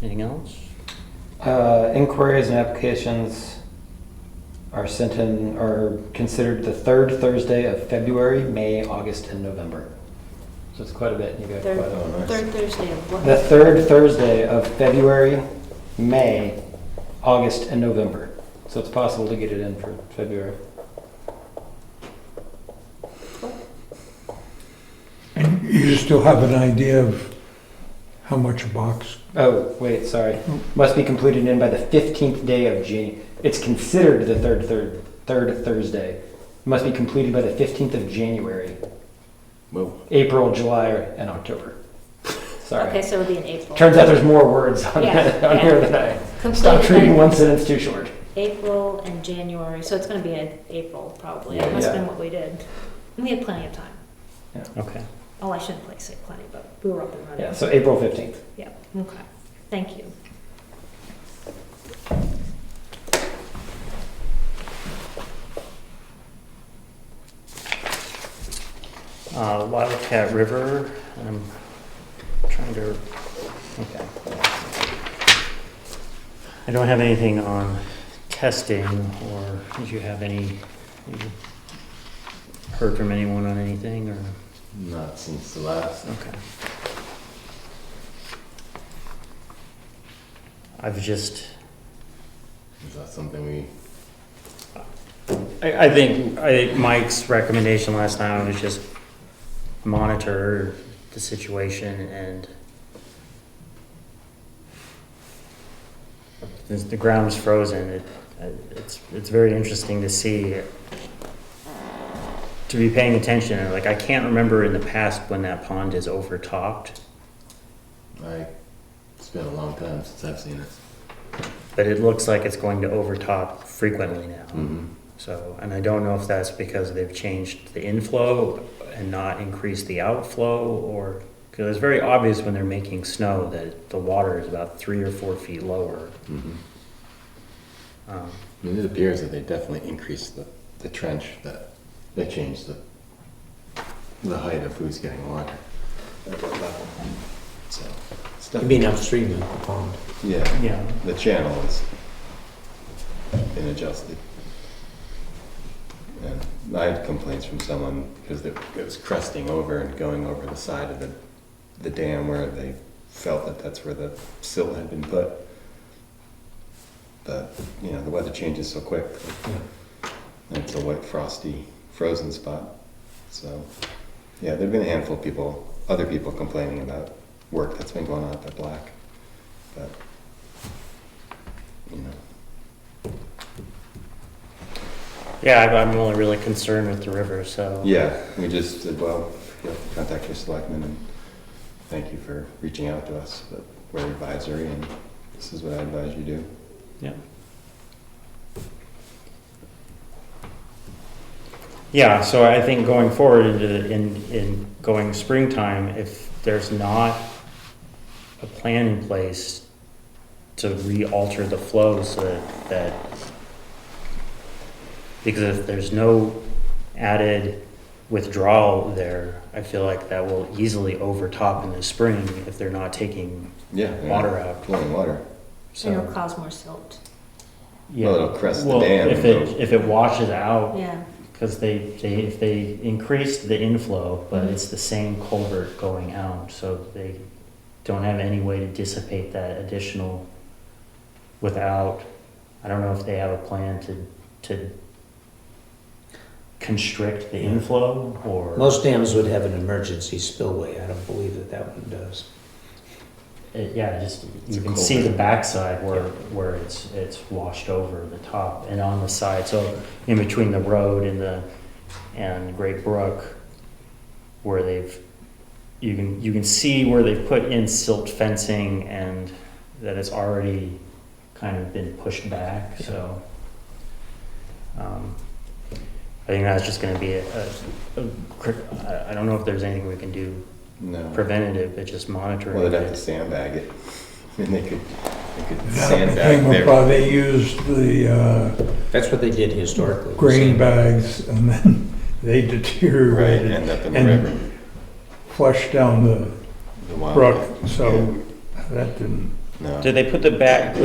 Anything else? Inquiries and applications are sent in, are considered the third Thursday of February, May, August, and November. So it's quite a bit. You got Third, quite a nice. third Thursday of what? The third Thursday of February, May, August, and November. So it's possible to get it in for February. And you still have an idea of how much a box? Oh, wait, sorry. Must be completed in by the 15th day of January. It's considered the third Thursday. Must be completed by the 15th of January. Whoa. April, July, and October. Sorry. Okay, so it'll be in April. Turns out there's more words on, Yeah, on yeah. here than I Completed stopped reading by one sentence too short. April and January, so it's gonna be in April probably. Yeah. That must have Yeah. been what we did. We had plenty of time. Okay. Oh, I shouldn't say plenty, but we were up and running. Yeah, so April 15th. Yeah, okay. Thank you. Wildcat River, I'm trying to, okay. I don't have anything on testing, or did you have any, you heard from anyone on anything, or? Not since the last. Okay. I've just, Is that something we? I think Mike's recommendation last time was just monitor the situation, and since the ground's frozen, it's very interesting to see, to be paying attention. Like, I can't remember in the past when that pond is overtopped, It's been a long time since I've seen it. but it looks like it's going to overtop frequently now. Mm-hmm. So, and I don't know if that's because they've changed the inflow and not increased the outflow, or, because it's very obvious when they're making snow that the water is about 3 or 4 feet lower. Mm-hmm. Um, I mean, it appears that they definitely increased the trench, that they changed the height of who's getting water at what level. So it's You definitely, mean upstream of the pond? yeah, yeah. the channel has been adjusted. And I had complaints from someone because it was crusting over and going over the side of the dam where they felt that that's where the silt had been put. But, you know, the weather changes so quick. And it's a wet, frosty, frozen spot. So, yeah, there've been a handful of other people complaining about work that's been going on at the Black. But, you know. Yeah, I'm only really concerned with the river, so. Yeah, we just said, well, you know, contact your selectmen and thank you for reaching out to us. But we're advisory and this is what I advise you do. Yeah. Yeah, so I think going forward in going springtime, if there's not a plan in place to re-alter the flow so that because if there's no added withdrawal there, I feel like that will easily overtop in the spring if they're not taking Yeah. water out. Flowing water. And it'll So, cause more silt. yeah. Well, it'll crest the Well, dam if and it washes out, Yeah. because if they increased the inflow, but it's the same culvert going out, so they don't have any way to dissipate that additional without, I don't know if they have a plan to constrict the inflow, or. Most dams would have an emergency spillway. I don't believe that one does. Yeah, just, It's you a can see the culvert. backside where it's washed over the top and on the side, so in between the road and Great Brook, where you can see where they've put in silt fencing and that it's already kind of been pushed back, so. I think that's just gonna be I don't know if there's anything we can do No. preventative, but just monitoring Well, they'd have to it. sandbag it. I mean, they could That sandbag came their. about, they used the That's what they did historically. grain bags and then they Right, deteriorated end up in the and river. flushed down the The wild. brook, so that didn't. No. Did they put the bag,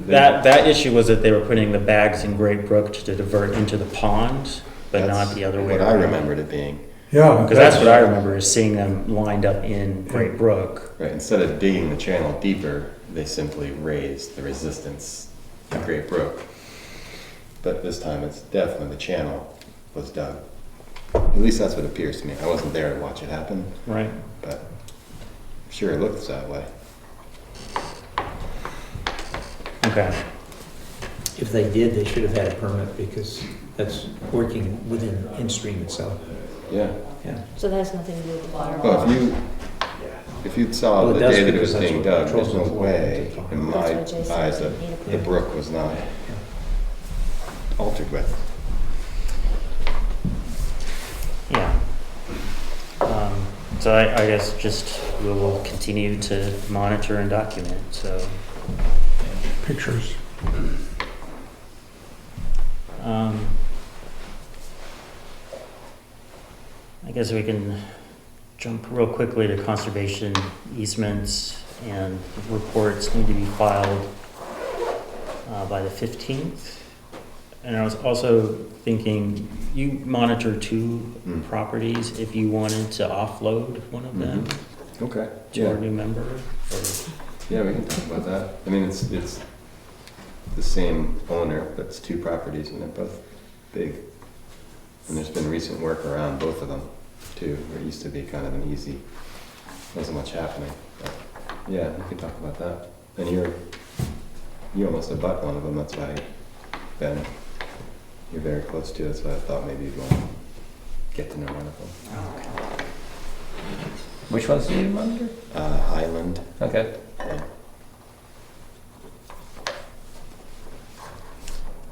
that issue was that they were putting the bags in Great Brook to divert into the pond, but That's not the other way what around. I remembered it being. Yeah. Because that's what I remember, is seeing them lined up in Great Brook. Right, instead of digging the channel deeper, they simply raised the resistance to Great Brook. But this time, it's definitely the channel was dug. At least that's what appears to me. I wasn't there to watch it happen, Right. but I'm sure it looks that way. Okay. If they did, they should have had a permit because that's working within in-stream itself. Yeah. Yeah. So that has nothing to do with the fire. Well, if you saw Well, it the does day that it because was that's being what dug, controls there's no the flow. way in my That's what Jason eyes said, that yeah. the brook was not altered with. Yeah. So I guess just we will continue to monitor and document, so. Pictures. I guess we can jump real quickly to conservation easements, and reports need to be filed by the 15th. And I was also thinking, you monitor two properties, if you wanted to offload one of them Okay. to our new member, or, Yeah, we can talk about that. I mean, it's the same owner, but it's two properties and they're both big. And there's been recent work around both of them too. There used to be kind of an easy, wasn't much happening. But yeah, we can talk about that. And you almost abut one of them, that's why, Ben, you're very close to it, so I thought maybe you'd want to get to know one of them. Which ones do you monitor? Highland. Okay.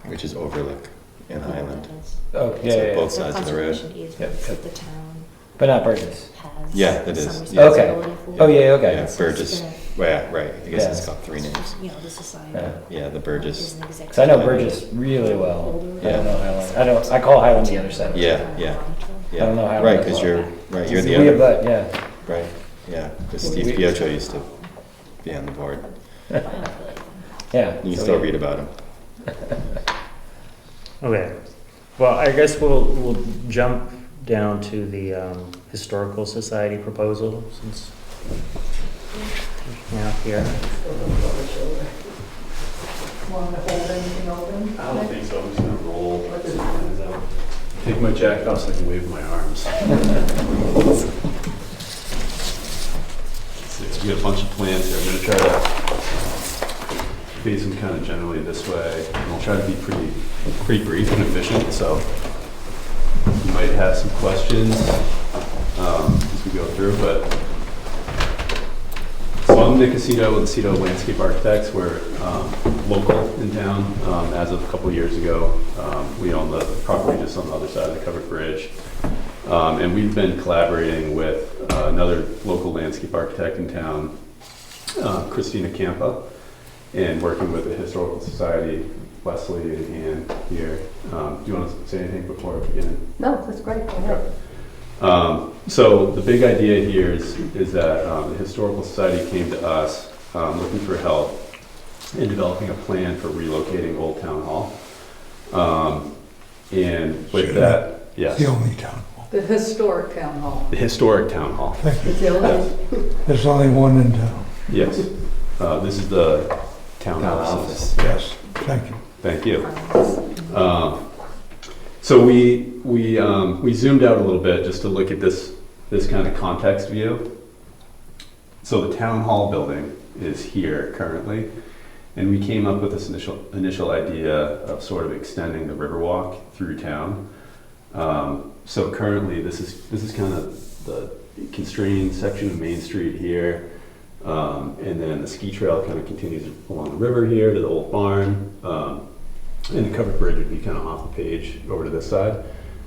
Which is Overlook in Highland. Oh, yeah, So yeah, yeah. both sides of the road. Conservation easements that the town But not Burgess. has. Yeah, it some is, yeah. responsibility for. Oh, yeah, okay. Yeah, So Burgess. it's gonna- Well, yeah, right. I guess Yeah. it's got three names. You know, the society. Yeah. Yeah, the Burgess. is an executive. Because I know Burgess really well. I Yeah. don't know Highland. I call Highland the other side. Yeah, yeah. I don't know how. Right, because you're the We other. but yeah. Right, yeah. Because Steve Pietro used to be on the board. Yeah. You can so still we- read about him. okay. Well, I guess we'll jump down to the Historical Society proposal, since we're out here. Want to hold anything open? I don't think so. I'm just gonna roll. Take my jacket off so I can wave my arms. Let's see, we got a bunch of plans here. I'm gonna try to face them kind of generally this way, and I'll try to be pretty brief and efficient. So you might have some questions as we go through, but. So I'm Nick Aceto with Aceto Landscape Architects. We're local in town. As of a couple of years ago, we own the property just on the other side of the covered bridge. And we've been collaborating with another local landscape architect in town, Christina Campa, and working with the Historical Society, Leslie and Ann here. Do you want to say anything before we begin? No, that's great. Go ahead. So the big idea here is that the Historical Society came to us looking for help in developing a plan for relocating Old Town Hall. And with that, yes, The only town hall. The historic town hall. the historic town hall. Thank you. It's the only, There's only one in town. Yes, this is the town Town office. office. Yes, thank you. Thank you. So we zoomed out a little bit just to look at this kind of context view. So the town hall building is here currently, and we came up with this initial idea of sort of extending the Riverwalk through town. So currently, this is kind of the constrained section of Main Street here. And then the ski trail kind of continues along the river here to the old barn. And the covered bridge would be kind of off the page over to this side.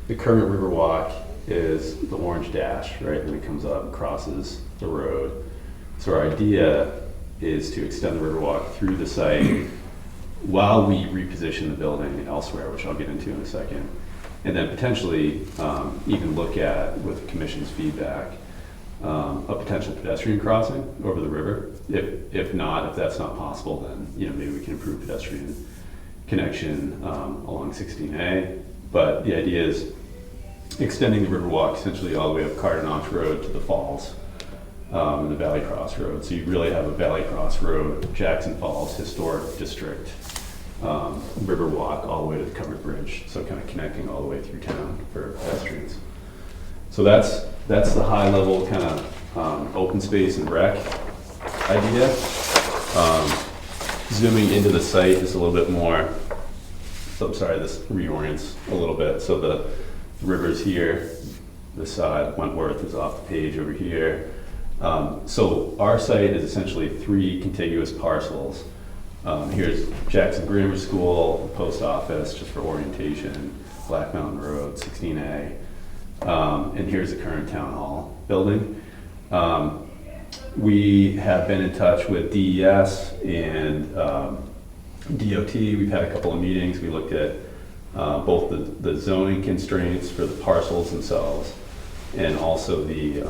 The current river walk is the orange dash, right? And it comes up and crosses the road. So our idea is to extend the river walk through the site while we reposition the building elsewhere, which I'll get into in a second. And then potentially even look at, with the commission's feedback, a potential pedestrian crossing over the river. If that's not possible, then maybe we can improve pedestrian connection along 16A. But the idea is extending the Riverwalk essentially all the way up Cardinals Road to the falls and the Valley Cross Road. So you really have a Valley Cross Road, Jackson Falls Historic District Riverwalk all the way to the covered bridge. So kind of connecting all the way through town for pedestrians. So that's the high level kind of open space and rec idea. Zooming into the site is a little bit more, this reorients a little bit. So the river's here, this side, Wentworth is off the page over here. So our site is essentially 3 contiguous parcels. Here's Jackson Grammar School, the post office, just for orientation, Black Mountain Road, 16A. And here's the current town hall building. We have been in touch with DES and DOT. We've had a couple of meetings. We looked at both the zoning constraints for the parcels themselves and also the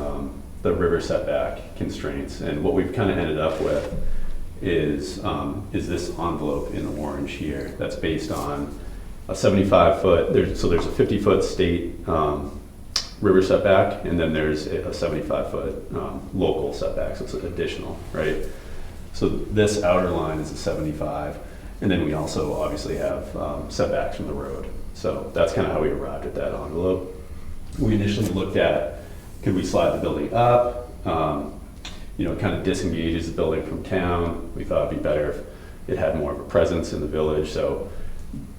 river setback constraints. And what we've kind of ended up with is this envelope in orange here that's based on a 75-foot, there's a 50-foot state river setback, and then there's a 75-foot local setback, so it's additional, right? So this outer line is a 75, and then we also obviously have setbacks from the road. So that's kind of how we arrived at that envelope. We initially looked at, could we slide the building up? It kind of disengages the building from town. We thought it'd be better if it had more of a presence in the village. So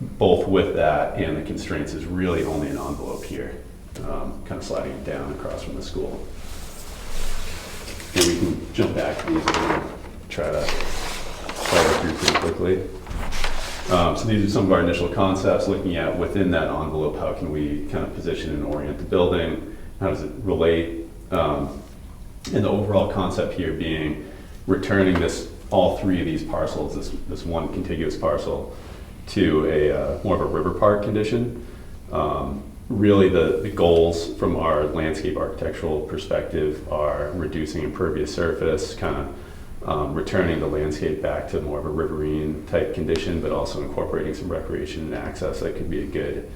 both with that and the constraints is really only an envelope here. Kind of sliding it down across from the school. And we can jump back to these and try to follow through pretty quickly. So these are some of our initial concepts, looking at within that envelope, how can we kind of position and orient the building? How does it relate? And the overall concept here being returning all 3 of these parcels, this one contiguous parcel, to a more of a river park condition. Really the goals from our landscape architectural perspective are reducing impervious surface, kind of returning the landscape back to more of a riverine type condition, but also incorporating some recreation and access that could be a good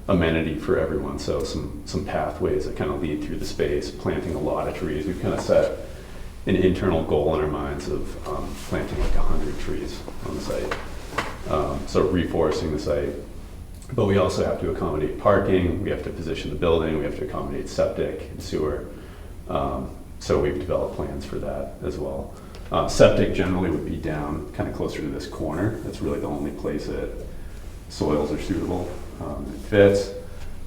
amenity for everyone. So some pathways that kind of lead through the space, planting a lot of trees. We've kind of set an internal goal in our minds of planting like 100 trees on the site. So reforesting the site. But we also have to accommodate parking, we have to position the building, we have to accommodate septic and sewer. So we've developed plans for that as well. Septic generally would be down kind of closer to this corner. That's really the only place that soils are suitable. It fits.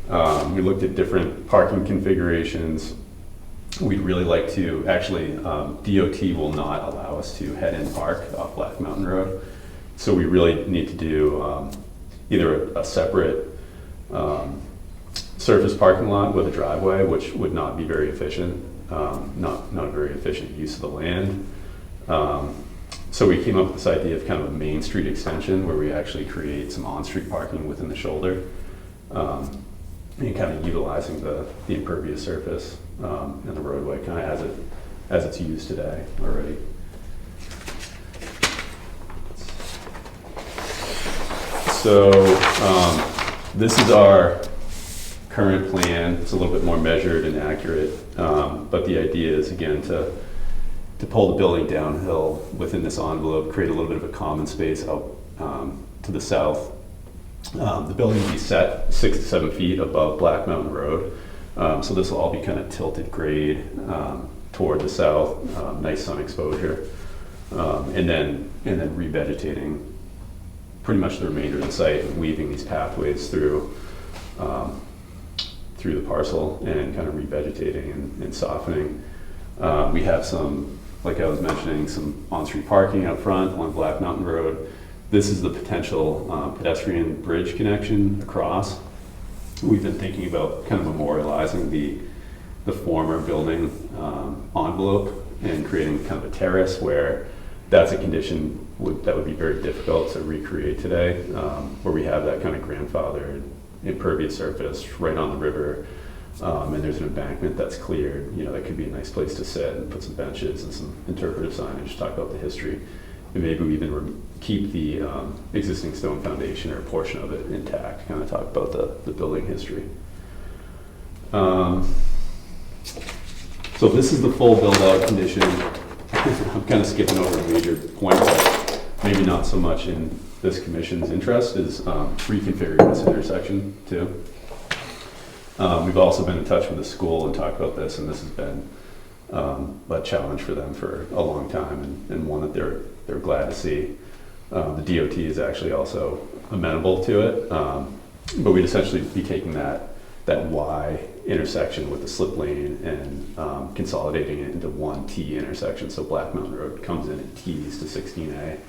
We looked at different parking configurations. We'd really like to, actually, DOT will not allow us to head in park off Black Mountain Road. So we really need to do either a separate surface parking lot with a driveway, which would not be very efficient, not a very efficient use of the land. So we came up with this idea of kind of a Main Street extension where we actually create some on-street parking within the shoulder and kind of utilizing the impervious surface and the roadway kind of as it's used today already. So this is our current plan. It's a little bit more measured and accurate, but the idea is again to pull the building downhill within this envelope, create a little bit of a common space out to the south. The building will be set 6 to 7 feet above Black Mountain Road, so this will all be kind of tilted grade toward the south, nice sun exposure, and then revegetating pretty much the remainder of the site, and weaving these pathways through the parcel and kind of revegetating and softening. We have some like I was mentioning, some on-street parking out front along Black Mountain Road. This is the potential pedestrian bridge connection across. We've been thinking about kind of memorializing the former building envelope and creating kind of a terrace where that's a condition that would be very difficult to recreate today, where we have that kind of grandfathered impervious surface right on the river, and there's an embankment that's cleared. That could be a nice place to sit and put some benches and some interpretive signage, talk about the history, and maybe we even keep the existing stone foundation or a portion of it intact, kind of talk about the building history. So this is the full build-out condition. I'm kind of skipping over a major point, but maybe not so much in this commission's interest, is reconfiguring this intersection too. We've also been in touch with the school and talked about this, and this has been a challenge for them for a long time, and one that they're glad to see. The DOT is actually also amenable to it, but we'd essentially be taking that Y intersection with the slip lane and consolidating it into one T intersection. So Black Mountain Road comes in and T's to 16A.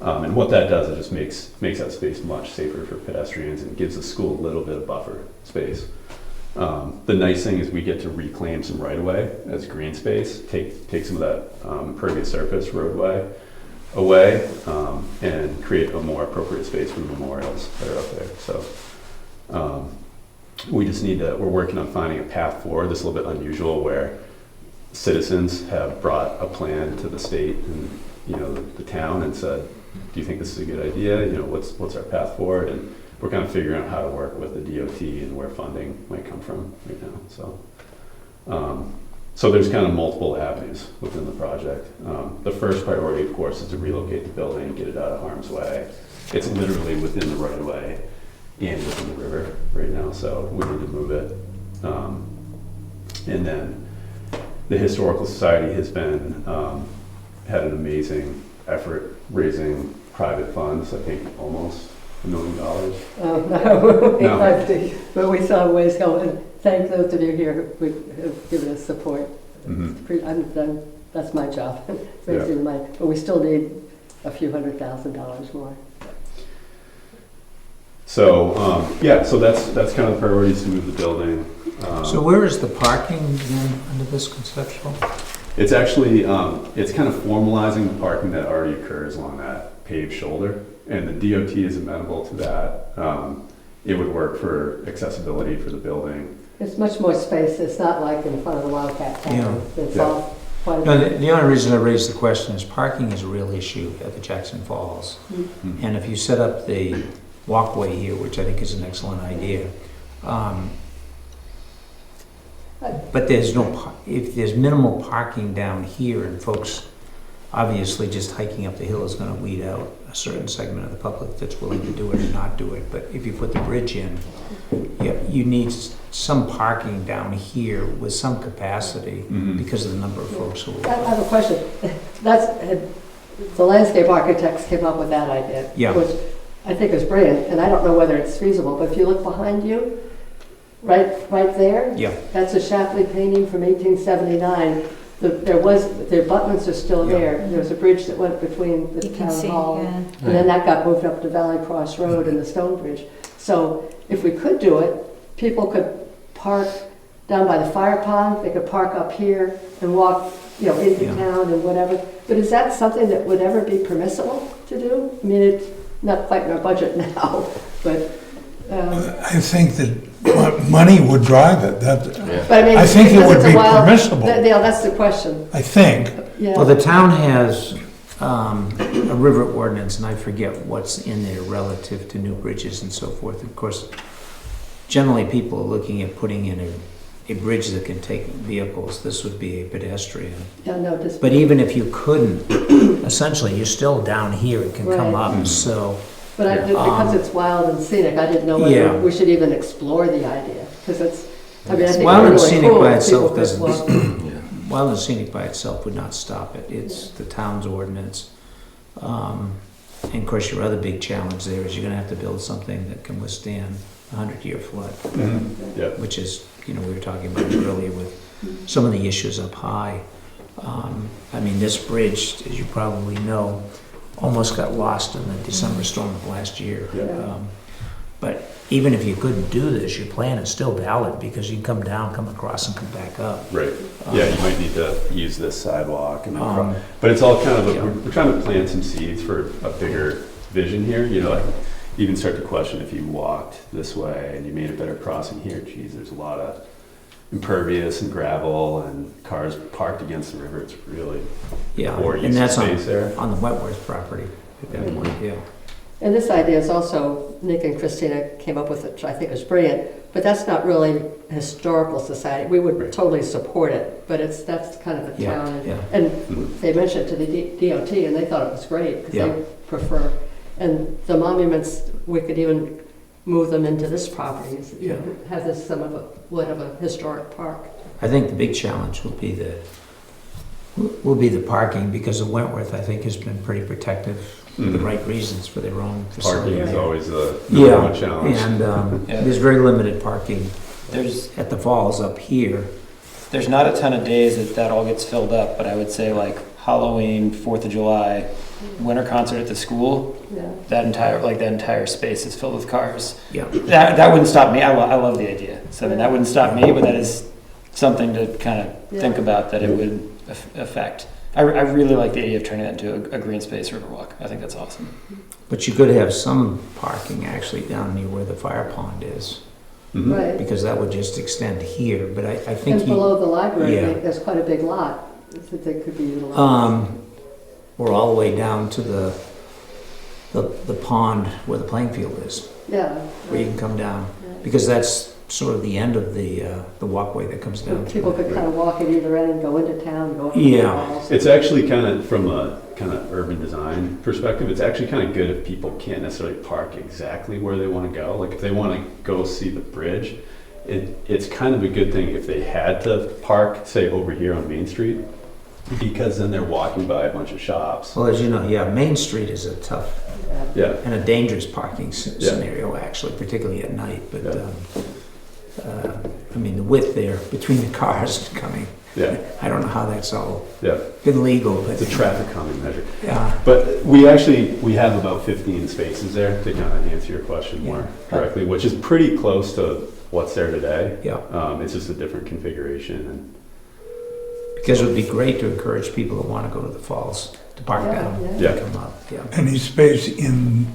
And what that does, it just makes that space much safer for pedestrians and gives the school a little bit of buffer space. The nice thing is we get to reclaim some right-of-way as green space, take some of that impervious surface roadway away, and create a more appropriate space for the memorials that are up there. So we just we're working on finding a path forward. This is a little bit unusual, where citizens have brought a plan to the state and the town and said, do you think this is a good idea? What's our path forward? And we're kind of figuring out how to work with the DOT and where funding might come from right now. So there's kind of multiple avenues within the project. The first priority, of course, is to relocate the building, get it out of harm's way. It's literally within the right of way and within the river right now, so we need to move it. And then the Historical Society has been had an amazing effort raising private funds. I think almost $1 million. Oh, no, No. but we saw ways go, and thank those of you here who have given us support. Mhm. That's my job, raising the money, but we still need a few $100,000 more. So so that's kind of the priorities to move the building. So where is the parking then under this conceptual? It's actually it's kind of formalizing the parking that already occurs along that paved shoulder, and the DOT is amenable to that. It would work for accessibility for the building. It's much more space, it's not like in front of the Wildcat Tavern. It's all quite a No, bit. the only reason I raised the question is parking is a real issue at the Jackson Falls. Mm-hmm. And if you set up the walkway here, which I think is an excellent idea, but if there's minimal parking down here, and folks, obviously just hiking up the hill is going to weed out a certain segment of the public that's willing to do it or not do it. But if you put the bridge in, you need some parking down here with some capacity because of the number of folks who I have a question. The landscape architects came up with that idea, which I think is brilliant, and I don't know whether it's feasible, but if you look behind you, right there, that's a Shapley painting from 1879. The abutments are still there. There's a bridge that went between the town hall, and then that got moved up to Valley Cross Road and the Stone Bridge. So if we could do it, people could park down by the fire pond, they could park up here and walk, into town and whatever. But is that something that would ever be permissible to do? I mean, it's not quite in our budget now, but. I think that money would drive it. But I mean, I think it would be permissible. That's the question. I think. Yeah. Well, the town has a river ordinance, and I forget what's in there relative to new bridges and so forth. Of course, generally people are looking at putting in a bridge that can take vehicles. This would be a pedestrian. But even if you couldn't, essentially you're still down here. It can come up. So. But because it's wild and scenic, I didn't know whether we should even explore the idea, because it's. I mean, I think wild and really scenic cool by if itself people doesn't. could walk. Wild and scenic by itself would not stop it. It's the town's ordinance. And of course, your other big challenge there is you're going to have to build something that can withstand a 100-year flood, which is, we were talking about earlier with some of the issues up high. I mean, this bridge, as you probably know, almost got lost in the December storm of last year. Yeah. But even if you couldn't do this, your plan is still valid because you can come down, come across, and come back up. Right. Yeah, you might need to use this sidewalk and Um, but it's all kind of yeah. we're trying to plant some seeds for a bigger vision here. You know, like you even start to question if you walked this way and you made a better crossing here. Geez, there's a lot of impervious and gravel and cars parked against the river. It's really Yeah, poor and use of that's space there. on the Wentworth property at that point, yeah. And this idea is also, Nick and Christina came up with it, which I think is brilliant, but that's not really a historical society. We would Right. totally support it, but that's kind of the Yeah, town. yeah. And Mhm. they mentioned it to the DOT, and they thought it was great, because Yeah. they prefer, and the monuments, we could even move them into this property, Yeah. have this somewhat of a historic park. I think the big challenge will be the parking, because of Wentworth, I think, has been pretty protective for the Mhm. right reasons for their own Parking facility. is always the number Yeah, one challenge. and Yeah. there's very limited parking There's at the falls up here. there's not a ton of days that all gets filled up, but I would say like Halloween, 4th of July, winter concert at the school, Yeah. that entire space is filled with cars. Yeah. That wouldn't stop me. I love the idea. So I mean, that wouldn't stop me, but that is something to kind of think Yeah. about that it would affect. I really like the idea of turning that into a green space riverwalk. I think that's awesome. But you could have some parking actually down near where the fire pond is, Mhm. Right. because that would just extend here, but I think And he, below the library, Yeah. there's quite a big lot that they could be utilized. or all the way down to the pond where the playing field is, Yeah. where you can come down, Yeah. because that's sort of the end of the walkway that comes down. People could kind of walk at either end and go into town, go up to the Yeah. walls. It's actually kind of, from a kind of urban design perspective, it's actually kind of good if people can't necessarily park exactly where they want to go. Like if they want to go see the bridge, it's kind of a good thing if they had to park, say, over here on Main Street, because then they're walking by a bunch of shops. Well, as you know, yeah, Main Street is a tough Yeah. Yeah, and a dangerous parking Yeah. scenario, actually, particularly at night. But Yeah. I mean, the width there between the cars coming, yeah, I don't know how that's all yeah. been legal, but It's a traffic calming measure. yeah, But we have about 15 spaces there to kind of answer your question more directly, which is pretty close to what's there today. yeah. It's just a different configuration and Because it would be great to encourage people that want to go to the falls to park Yeah, down, yeah. and come up. Yeah. Any space in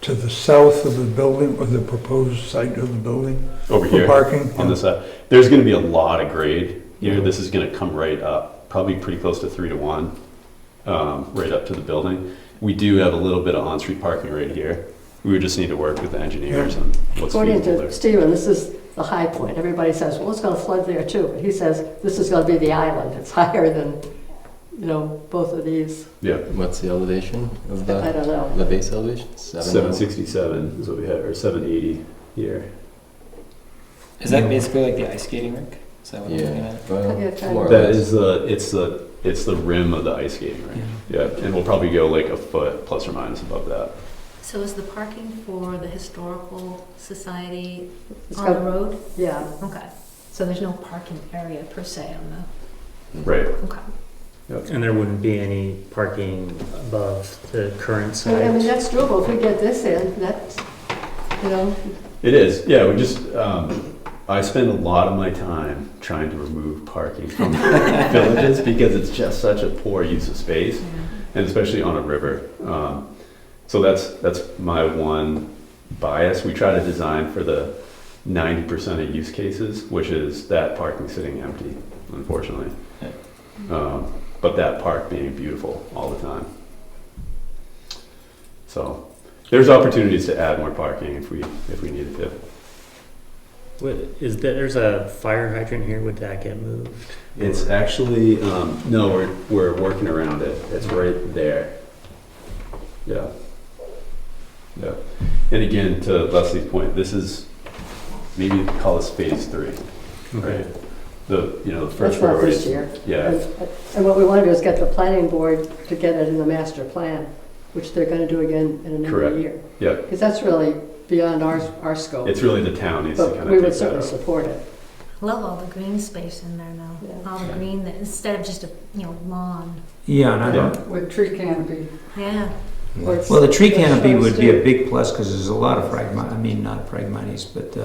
to the south of the building or the proposed site of the building over for here parking? on this side, there's going to be a lot of grade here. This is going to come right up, probably pretty close to 3-to-1, right up to the building. We do have a little bit of on-street parking right here. We would just need to work with the engineers on what's According feasible to there. Stephen, this is the high point. Everybody says, well, it's going to flood there too. But he says, this is going to be the island. It's higher than, both of these. Yeah, What's the elevation of I don't know. the base elevation? 767 is what we have, or 780 here. Is that basically like the ice skating rink? Is that what I'm looking Yeah, at? well, Yeah, kind more or That less. is it's the rim of the ice skating rink. Yeah, and we'll probably go like a foot plus or minus above that. So is the parking for the Historical Society It's on the got- road? Yeah. Okay. So there's no parking area per se on Right. the, okay. And there wouldn't be any parking above the current I mean, site? that's doable. If we get this in, that's, It is. Yeah, we just I spend a lot of my time trying to remove parking from villages because it's just such a poor use of space, and especially on a river. So that's my one bias. We try to design for the 90% of use cases, which is that parking sitting empty, unfortunately. But that park being beautiful all the time. So there's opportunities to add more parking if we needed to. There's a fire hydrant here, would that get moved? It's actually no, we're working around it. It's right there. Yeah. Yeah. And again, to Leslie's point, this is maybe call this phase 3, right? The first that's not priority. this year. Yeah. And what we want to do is get the planning board to get it in the master plan, which they're going to do again in another Correct. year. Yeah. Because that's really beyond our scope. It's really the town needs to But kind we of would take that certainly up. support it. I love all the green space in there now. Yeah. All the green that instead of just a lawn. Yeah, and I don't, With tree canopy. Yeah. Or it's- well, the tree or canopy shrubs would be a too. big plus because there's a lot of not Phragmites, but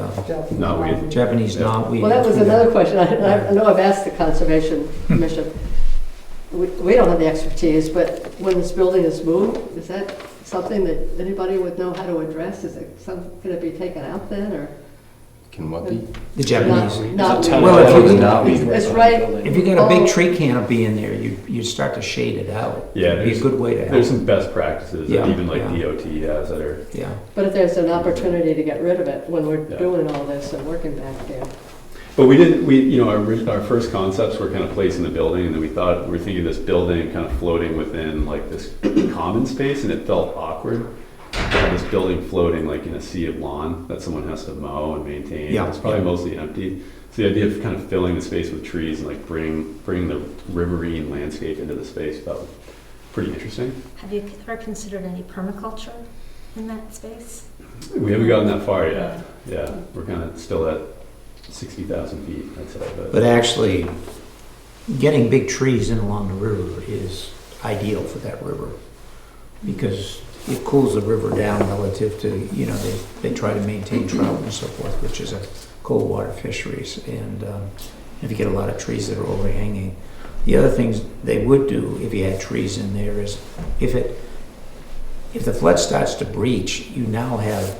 No, Japanese knotweed. Well, that was another question. I know I've asked the Conservation Commission. We don't have the expertise, but when this building is moved, is that something that anybody would know how to address? Is it going to be taken out then, or? Can what be? The Japanese. Not, Well, if you- it's right. If you got a big tree canopy in there, you start to shade it out. Yeah, It'd be a there's- good way to There's help. some best practices that Yeah, even like yeah. DOT has that are, Yeah. But if there's an opportunity to get rid of it when we're Yeah. doing all this and working back there. but we didn't, our first concepts were kind of placing the building, and then we were thinking this building kind of floating within like this common space, and it felt awkward. To have this building floating like in a sea of lawn that someone has to mow and maintain. Yeah. It's probably mostly empty. So the idea of kind of filling the space with trees and like bring the riverine landscape into the space felt pretty interesting. Have you ever considered any permaculture in that space? We haven't gotten that far yet. Yeah, we're kind of still at 60,000 feet, I'd say. But actually, getting big trees in along the river is ideal for that river because it cools the river down relative to, they try to maintain trout and so forth, which is a cold water fisheries. And if you get a lot of trees that are overhanging, the other things they would do if you had trees in there is if the flood starts to breach, you now have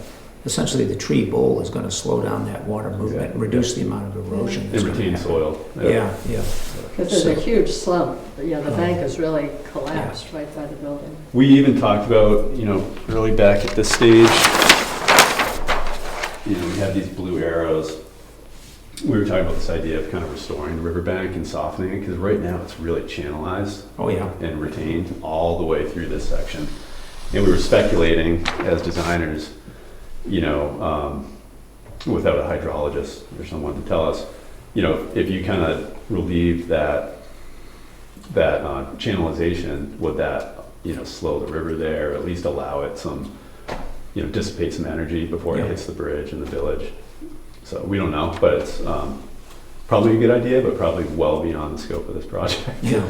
essentially the tree bowl is going to slow down that water movement and reduce the amount of erosion. And that's gonna retain happen. soil. Yeah. Because there's a So- huge slump. Yeah, the bank has really collapsed right by the building. We even talked about, early back at this stage, we had these blue arrows. We were talking about this idea of kind of restoring the riverbank and softening it, because right now it's really channelized Oh, yeah. and retained all the way through this section. And we were speculating as designers, without a hydrologist or someone to tell us, if you kind of relieve that channelization, would that, slow the river there, or at least allow it some, dissipate some energy before it hits the bridge and the village. So we don't know, but it's probably a good idea, but probably well beyond the scope of this project. Yeah.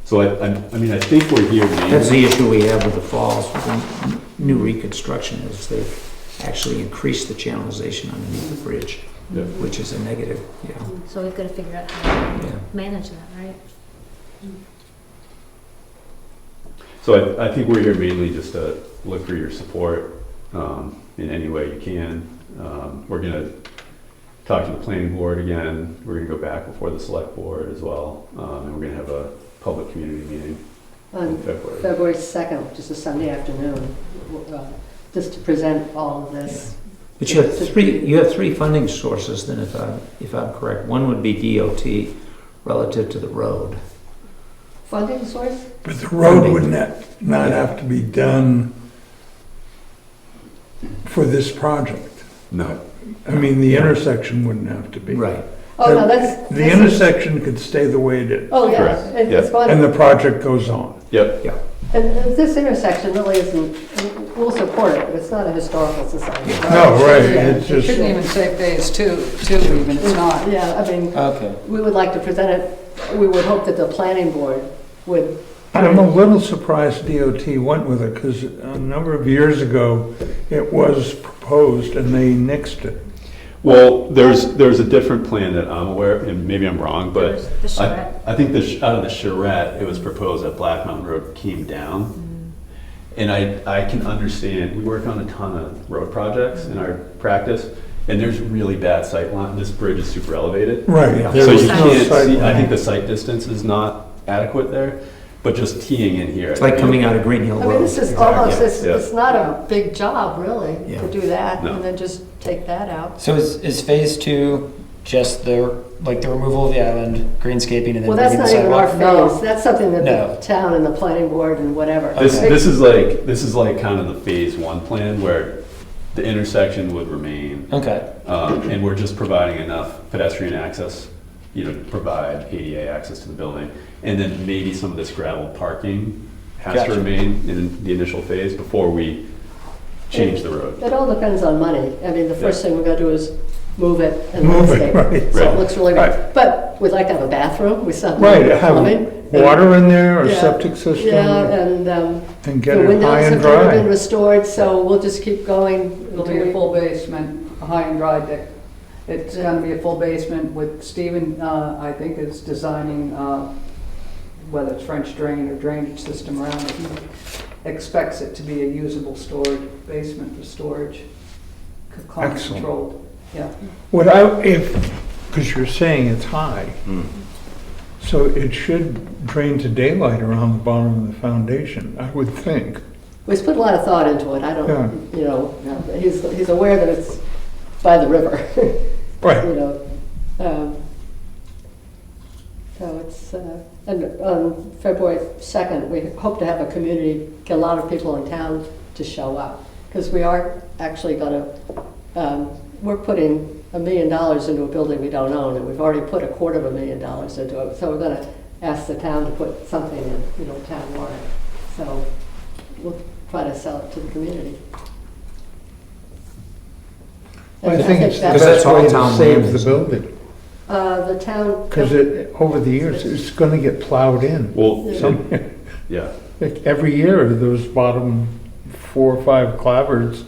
So I think we're here mainly. That's the issue we have with the falls, with the new reconstruction, is they've actually increased the channelization underneath the bridge, Yeah. which is a negative, So we've got to figure out how to yeah. manage that, right? So I think we're here mainly just to look for your support in any way you can. We're going to talk to the planning board again. We're going to go back before the select board as well. And we're going to have a public community meeting in On February. February 2nd, which is a Sunday afternoon, just to present all of this. But you have three funding sources then, if I'm correct. One would be DOT relative to the road. Funding source? But the road would not have to be done for this project. No. I mean, the intersection wouldn't have to be. Right. Oh, no, that's. The intersection could stay the way it is, Oh, yeah. Correct. It's going and to, the project goes on. Yep. and this intersection really isn't, we'll support it, but it's not a historical society. No, right, Yeah. it's just, Shouldn't even say phase two even, it's not. Yeah, I mean, Okay. we would like to present it, we would hope that the planning board would. I'm a little surprised DOT went with it, because a number of years ago, it was proposed and they nixed it. Well, there's a different plan that I'm aware, and maybe I'm wrong, but There's the charrette. I think out of the charrette, it was proposed that Black Mountain Road came down. And I can understand, we work on a ton of road projects in our practice, and there's really bad sight line. This bridge is super elevated. Right. Yeah. there So was you no can't sight see, I line. think the sight distance is not adequate there, but just teeing in here. It's like coming out of Green Hill I mean, Road. this is almost, Yeah. it's not a big job, really, Yeah. to do that, No. and then just take that out. So is phase two just the removal of the island, greenscaping, and then Well, that's bringing the not even our sidewalk? phase, that's something that No. the town and the planning board and whatever. This is like kind of the phase one plan where the intersection would remain. Okay. And we're just providing enough pedestrian access, to provide ADA access to the building. And then maybe some of this gravel parking has to Gotcha. remain in the initial phase before we change the road. It all depends on money. I mean, the first thing we're gonna do is move it and Move it, landscape. right. So Right. it looks really Right. good. But we'd like to have a bathroom, we still have Right, plumbing. have water in there or Yeah. septic system Yeah, and and get the it windows high and have never been dry. restored, so we'll just keep going. It'll be a full basement, a high and dry deck. It's gonna be a full basement with Stephen, I think, is designing, whether it's French drain or drainage system around it. He expects it to be a usable storage, basement for storage, climate Excellent. controlled. Yeah. Because you're saying it's high, so it should drain to daylight around the bottom of the foundation, I would think. We've put a lot of thought into it. I Yeah. don't, you know, he's aware that it's by the river, Right. you know. So it's, and on February 2nd, we hope to have a community, get a lot of people in town to show up. Because we are actually gonna, we're putting $1 million into a building we don't own, and we've already put $250,000 into it. So we're gonna ask the town to put something in, you know, town warrant. So we'll try to sell it to the community. I think it's the that's- best way to town save land, the isn't it? building, The town. because over the years, it's gonna get plowed in. Well, yeah, Like every year, those bottom 4 or 5 clavards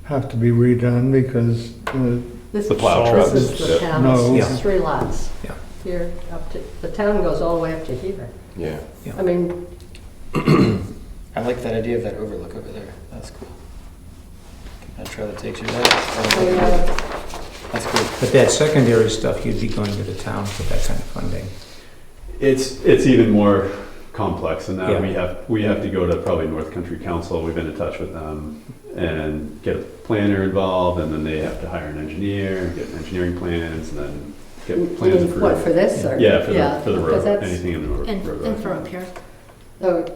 have to be redone because This The plow is- trucks, This is the yeah. town, No. it's 3 lots. Yeah. Here up to, the town goes all the way up to here. Yeah. I mean, I like that idea of that overlook over there. That's cool. That trail that takes you there. That's cool. But that secondary stuff, you'd be going to the town for that kind of funding. it's even more complex than that. Yeah. We have to go to probably North Country Council. We've been in touch with them and get a planner involved, and then they have to hire an engineer, get engineering plans, and then get plans approved. what, for this or? Yeah, for the because road, that's- anything in the road. And for up here, Oh,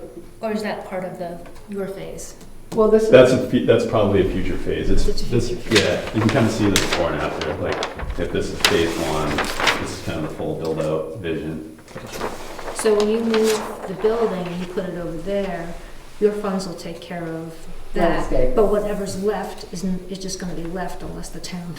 or is that part of your phase? well, this is. That's probably a future phase. It's It's a this, future phase. yeah, you can kind of see this before and after. Like if this is phase 1, this is kind of the full build out vision. So when you move the building and you put it over there, your funds will take care of that. Landscape. But whatever's left is just gonna be left unless the town.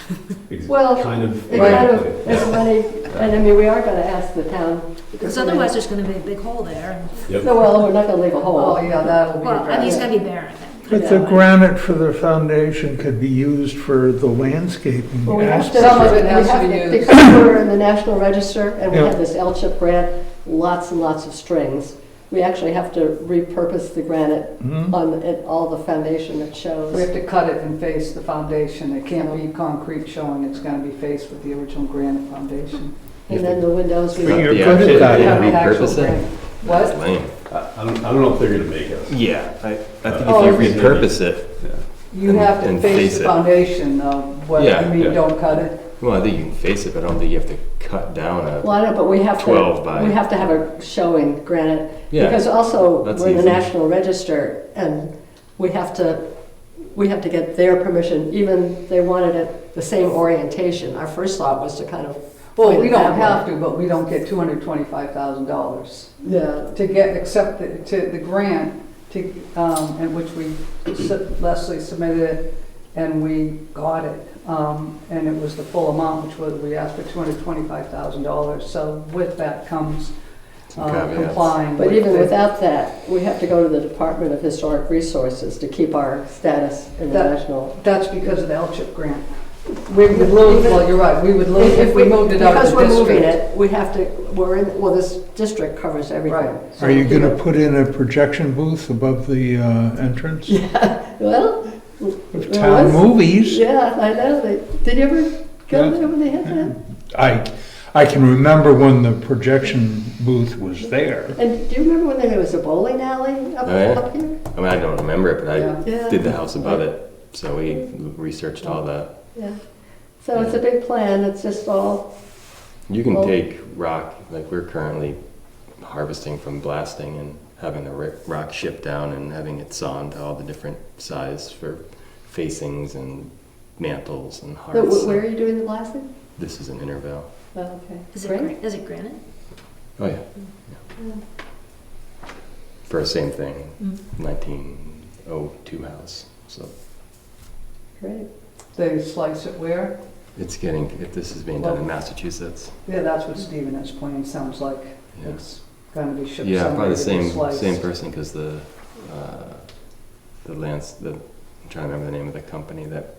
Well, kind of. It kind of, exactly, it's yeah. money, and I mean, we are gonna ask the town. Because otherwise there's gonna be a big hole there. Yep. No, well, we're not gonna leave a hole. Oh, yeah, that'll be. Well, I mean, it's addressed. gonna be barren then. but the granite for the foundation could be used for the landscaping. Well, we have to, Some of it we has to have be used. because we're in the National Register and we Yeah. have this L-chip grant, lots and lots of strings. We actually have to repurpose the granite Mhm. on all the foundation that shows. We have to cut it and face the foundation. It can't be concrete showing, it's gonna be faced with the original granite foundation. And then the windows, we But have you're Yeah, good at yeah, that. yeah. Have an actual repurpose it? granite. That's What? lame. I don't know if they're gonna make us. Yeah, I think Oh, if you repurpose it, Yeah. You And- have to and face face the it. foundation, what, Yeah, I mean, yeah. don't cut it. well, I think you can face it, but I don't think you have to cut down well, I know, but we have 12 by- to, we have to have a showing granite. Yeah, Because also, that's we're in the easy. National Register and we have to get their permission, even they wanted it the same orientation. Our first thought was to kind of. Well, find we it don't that way. have to, but we don't get $225,000 Yeah, to get, accept the grant, to, and which Leslie submitted it, and we got it. And it was the full amount, which was, we asked for $225,000. So with that comes Caveats. complying. but with even the- without that, we have to go to the Department of Historic Resources to keep our status in the That- national. That's because of the L-chip grant. We would lose, well, you're right, we would lose if we moved it out of Because the we're moving district. it, we have to, we're in, well, this district covers everything. Right. So, Are you gonna know, put in a projection booth above the entrance? Yeah, well. Of there town was- movies? Yeah, I know. Did you ever go Yeah. there when they had that? I can remember when the projection booth was there. And do you remember when there was a bowling alley up, Oh, yeah. up here? I mean, I don't remember it, but Yeah. I Yeah. did the house above it, so we researched all that. Yeah. So it's a big plan. It's just all, You can Well- take rock, like we're currently harvesting from blasting and having the rock shipped down and having it sawn to all the different size for facings and mantles and so hearts. where are you doing the blasting? This is an intervale. Oh, okay. Is Great. is it granite? Oh, yeah. Yeah. For the same thing, Mm. 1902 house. So Great. They slice it where? It's getting, if this is being done in Massachusetts. Yeah, that's what Stephen explained, sounds like Yeah. it's gonna be shipped Yeah, somewhere probably the to be same, sliced. same person, because the I'm trying to remember the name of the company that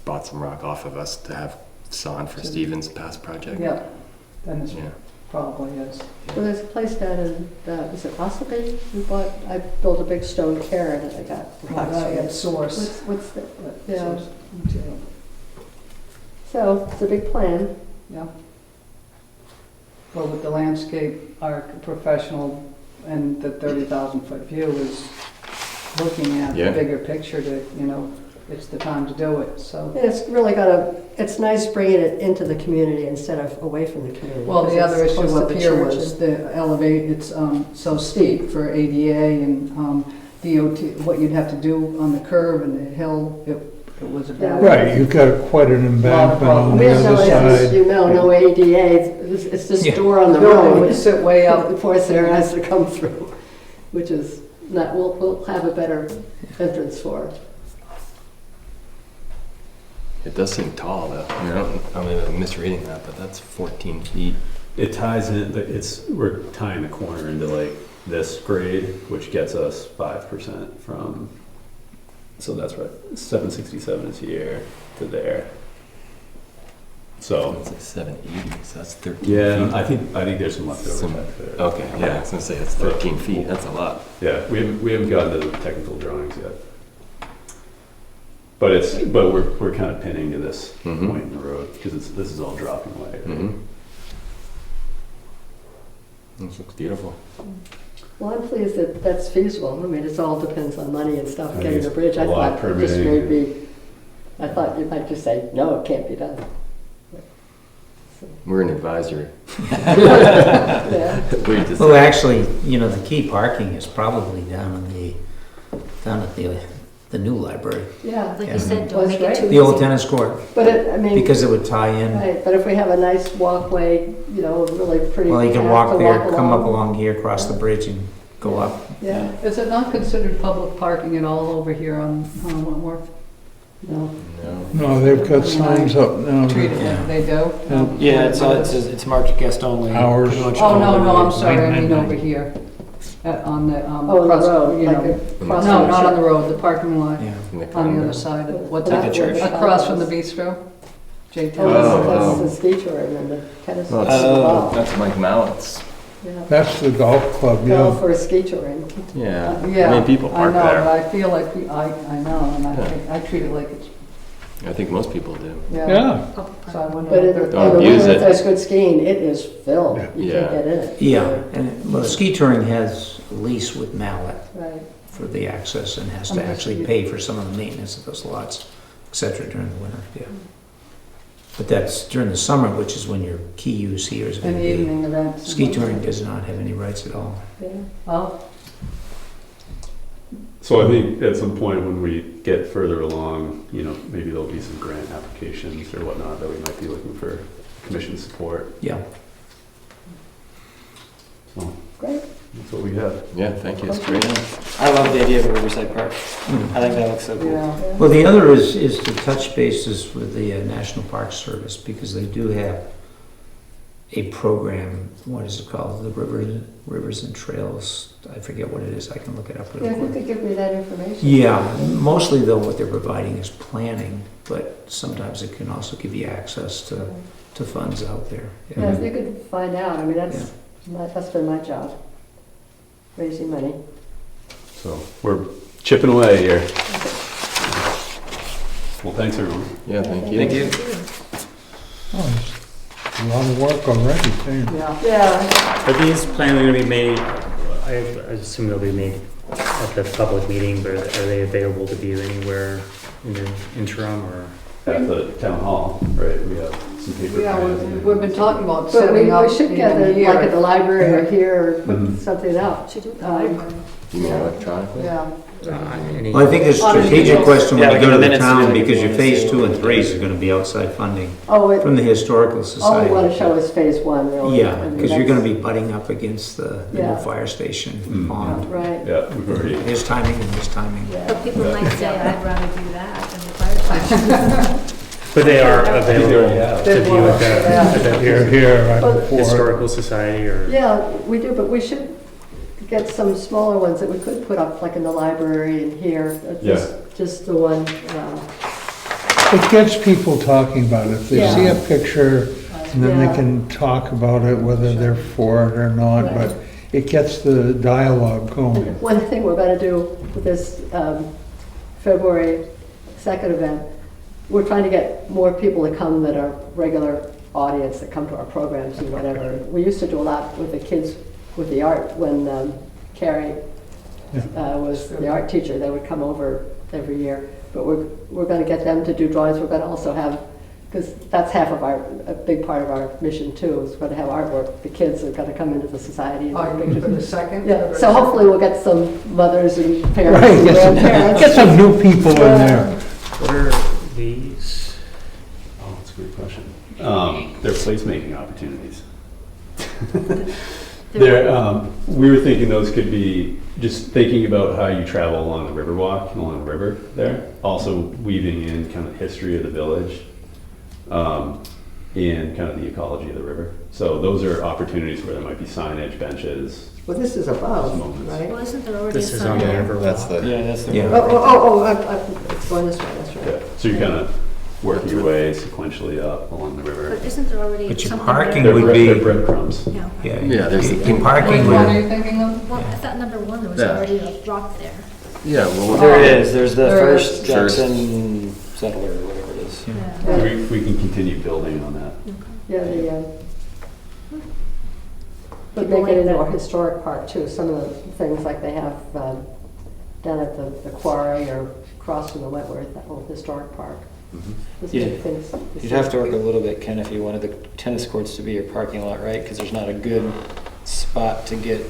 bought some rock off of us to have sawn for Stevens' past project. Yeah, then it's Yeah. probably is. Well, there's a place down in, is it Ossipee? I built a big stone cairn and I got rocks from At it. source. What's the, Yeah. yeah. So it's a big plan. Yeah. Well, with the landscape professional and the 30,000 foot view is looking at the Yeah. bigger picture to, it's the time to do it, so. And it's really it's nice bringing it into the community instead of away from the community. Well, the 'cause other it's issue close to up the here church was and- the elevate, it's so steep for ADA and DOT, what you'd have to do on the curve and the hill, it was a bad. Right, you've got quite an embankment on We the have no, other as side. you know, no ADA, it's this Yeah. door on the Building road. would sit way up. Force there has to come through, which is not, we'll have a better entrance for it. It does seem tall, though. I'm misreading that, but that's 14 feet. It ties in, we're tying the corner into like this grade, which gets us 5% from, so that's right, 767 is here to there. So, It's like 780, so that's 13 yeah, feet. I think there's some leftover Some- back there. Okay, yeah, I was gonna say it's 13 feet, that's a lot. Yeah, we haven't gotten to the technical drawings yet. But we're kind of pinning to this Mhm. point in the road, because this is all dropping away. Right? Mm-hmm. This looks beautiful. Well, I'm pleased that that's feasible. I mean, it all depends on money and stuff, I think getting the it's bridge. a I lot of thought this permitting. may be, I thought you might just say, no, it can't be done. We're an advisory. Yeah. We just- Well, actually, the key parking is probably down at the new library, Yeah, Like Yeah. you said, Well, don't make that's it too the old easy. tennis court, but I mean, because it would tie in. right, but if we have a nice walkway, really pretty. Well, you can path walk to there, come up along here, cross the bridge and go up. Yeah, Is it not considered public parking at all over here on Wentworth? no. No. No, they've got signs up now. Treat it Yeah. like they do? Yeah, it's marked guest only. Hours. pretty much Oh, all no, the no, way. I'm sorry, I mean Nine. over here, on the, Oh, on the across, road, you like know. across. No, the not on the church. road, the parking lot, Yeah. In the on the condo. other side of, what's Like that? a church. Across from the bistro? J. Oh, Oh, that's the ski tour and the tennis. Well, ball. that's Mike Mallett's. Yeah. That's the golf club, Go yeah. for a ski touring. Yeah. Yeah, I mean, people I park know, but there. I feel like, I know, and Yeah. I treat it like it's, I think most people do. Yeah, Public so I wonder But in if the they're. Don't winter, abuse if it. there's good skiing, it is filled. You Yeah. can't get in it. Yeah, and the ski touring has a lease with Mallet Right. for the access and has to Unless actually you- pay for some of the maintenance of those lots, et cetera, during the winter, yeah. But that's during the summer, which is when your key use here is going And to be. evening events. Ski touring does not have any rights at all. Yeah. Oh, So I think at some point when we get further along, maybe there'll be some grant applications or whatnot that we might be looking for commission support. Yeah. So Great. that's what we have. Yeah, thank you. It's great. I love the idea of a Riverside Park. Mm. I think that looks so cool. yeah. Well, the other is to touch bases with the National Park Service, because they do have a program, what is it called? The Rivers and Trails, I forget what it is, I can look it up Yeah, really if you quick. could give me that information. Yeah, mostly though what they're providing is planning, but sometimes it can also give you access to funds out there. Yeah, if you could find out, I mean, that's been my job, raising money. So we're chipping away here. Well, thanks everyone. Yeah, thank you. Thank you. oh, it's a lot of work already, too. Yeah. Yeah, Are these plans going to be made, I assume they'll be made at the public meeting, but are they available to view anywhere in the interim or? At the town hall, right, we have some paper. Yeah, plans. we've been talking about but setting up we should get even it, like at the here. library or here, or put Mhm. something up. Should do it. You mean electronically? Yeah. Any- Well, I think it's a strategic question when Yeah, you go like to in the minutes, town, like, because if you your wanna phase see 2 and what- 3 is going to be outside funding Oh, from the Historical all we Society. want to show is phase one, really. Yeah, I mean, because you're going to that's- be butting up against the new Yeah. fire station Mm. pond. Right, Yeah, we've already, His timing and his timing. yeah. But people might say, I'd rather do that than the But they are available Yeah. to view at Here, here, right Well, the before. Historical Society or. Yeah, we do, but we should get some smaller ones that we could put up, like in the library and here. Just the one, It gets people talking about it. If they Yeah. see a picture, and then Yeah. they can talk about it, whether they're for it or not, Right. but it gets the dialogue going. one thing we're gonna do with this February 2nd event, we're trying to get more people to come that are regular audience that come to our programs and whatever. We used to do a lot with the kids with the art when Carrie was the art teacher. They would come over every year. But we're going to get them to do drawings. We're going to also have, because that's half of a big part of our mission too, is we're going to have artwork. The kids are going to come into the society and take pictures. For the second? Yeah, so hopefully we'll get some mothers and parents Right, and grandparents. get some new people in there. What are these? Oh, that's a great question. They're placemaking opportunities. We were thinking those could be just thinking about how you travel along the Riverwalk, along the river there. Also weaving in kind of history of the village and kind of the ecology of the river. So those are opportunities where there might be signage, benches. Well, this is above, Moments. right? Well, isn't there already This a is sign on the there? river. That's the. Yeah, that's the. Yeah. It's going this way, that's Yeah. right. So you're kind of working your way sequentially up along the river. But isn't there already But your something parking there? would be- They're breadcrumbs. Yeah. Yeah, Yeah, there's the- your parking Which one are would, you thinking of? Well, I thought number one, there was Yeah. already a rock there. Yeah, well, There it is, there's the There first is. Jackson settler, or whatever it is. Yeah. We can continue building on that. Yeah, but People make it like into that. our historic park too. Some of the things like they have down at the quarry or across from the Wentworth, that whole historic park. Just You'd- make things- You'd have to work a little bit, Ken, if you wanted the tennis courts to be your parking lot, right? Because there's not a good spot to get.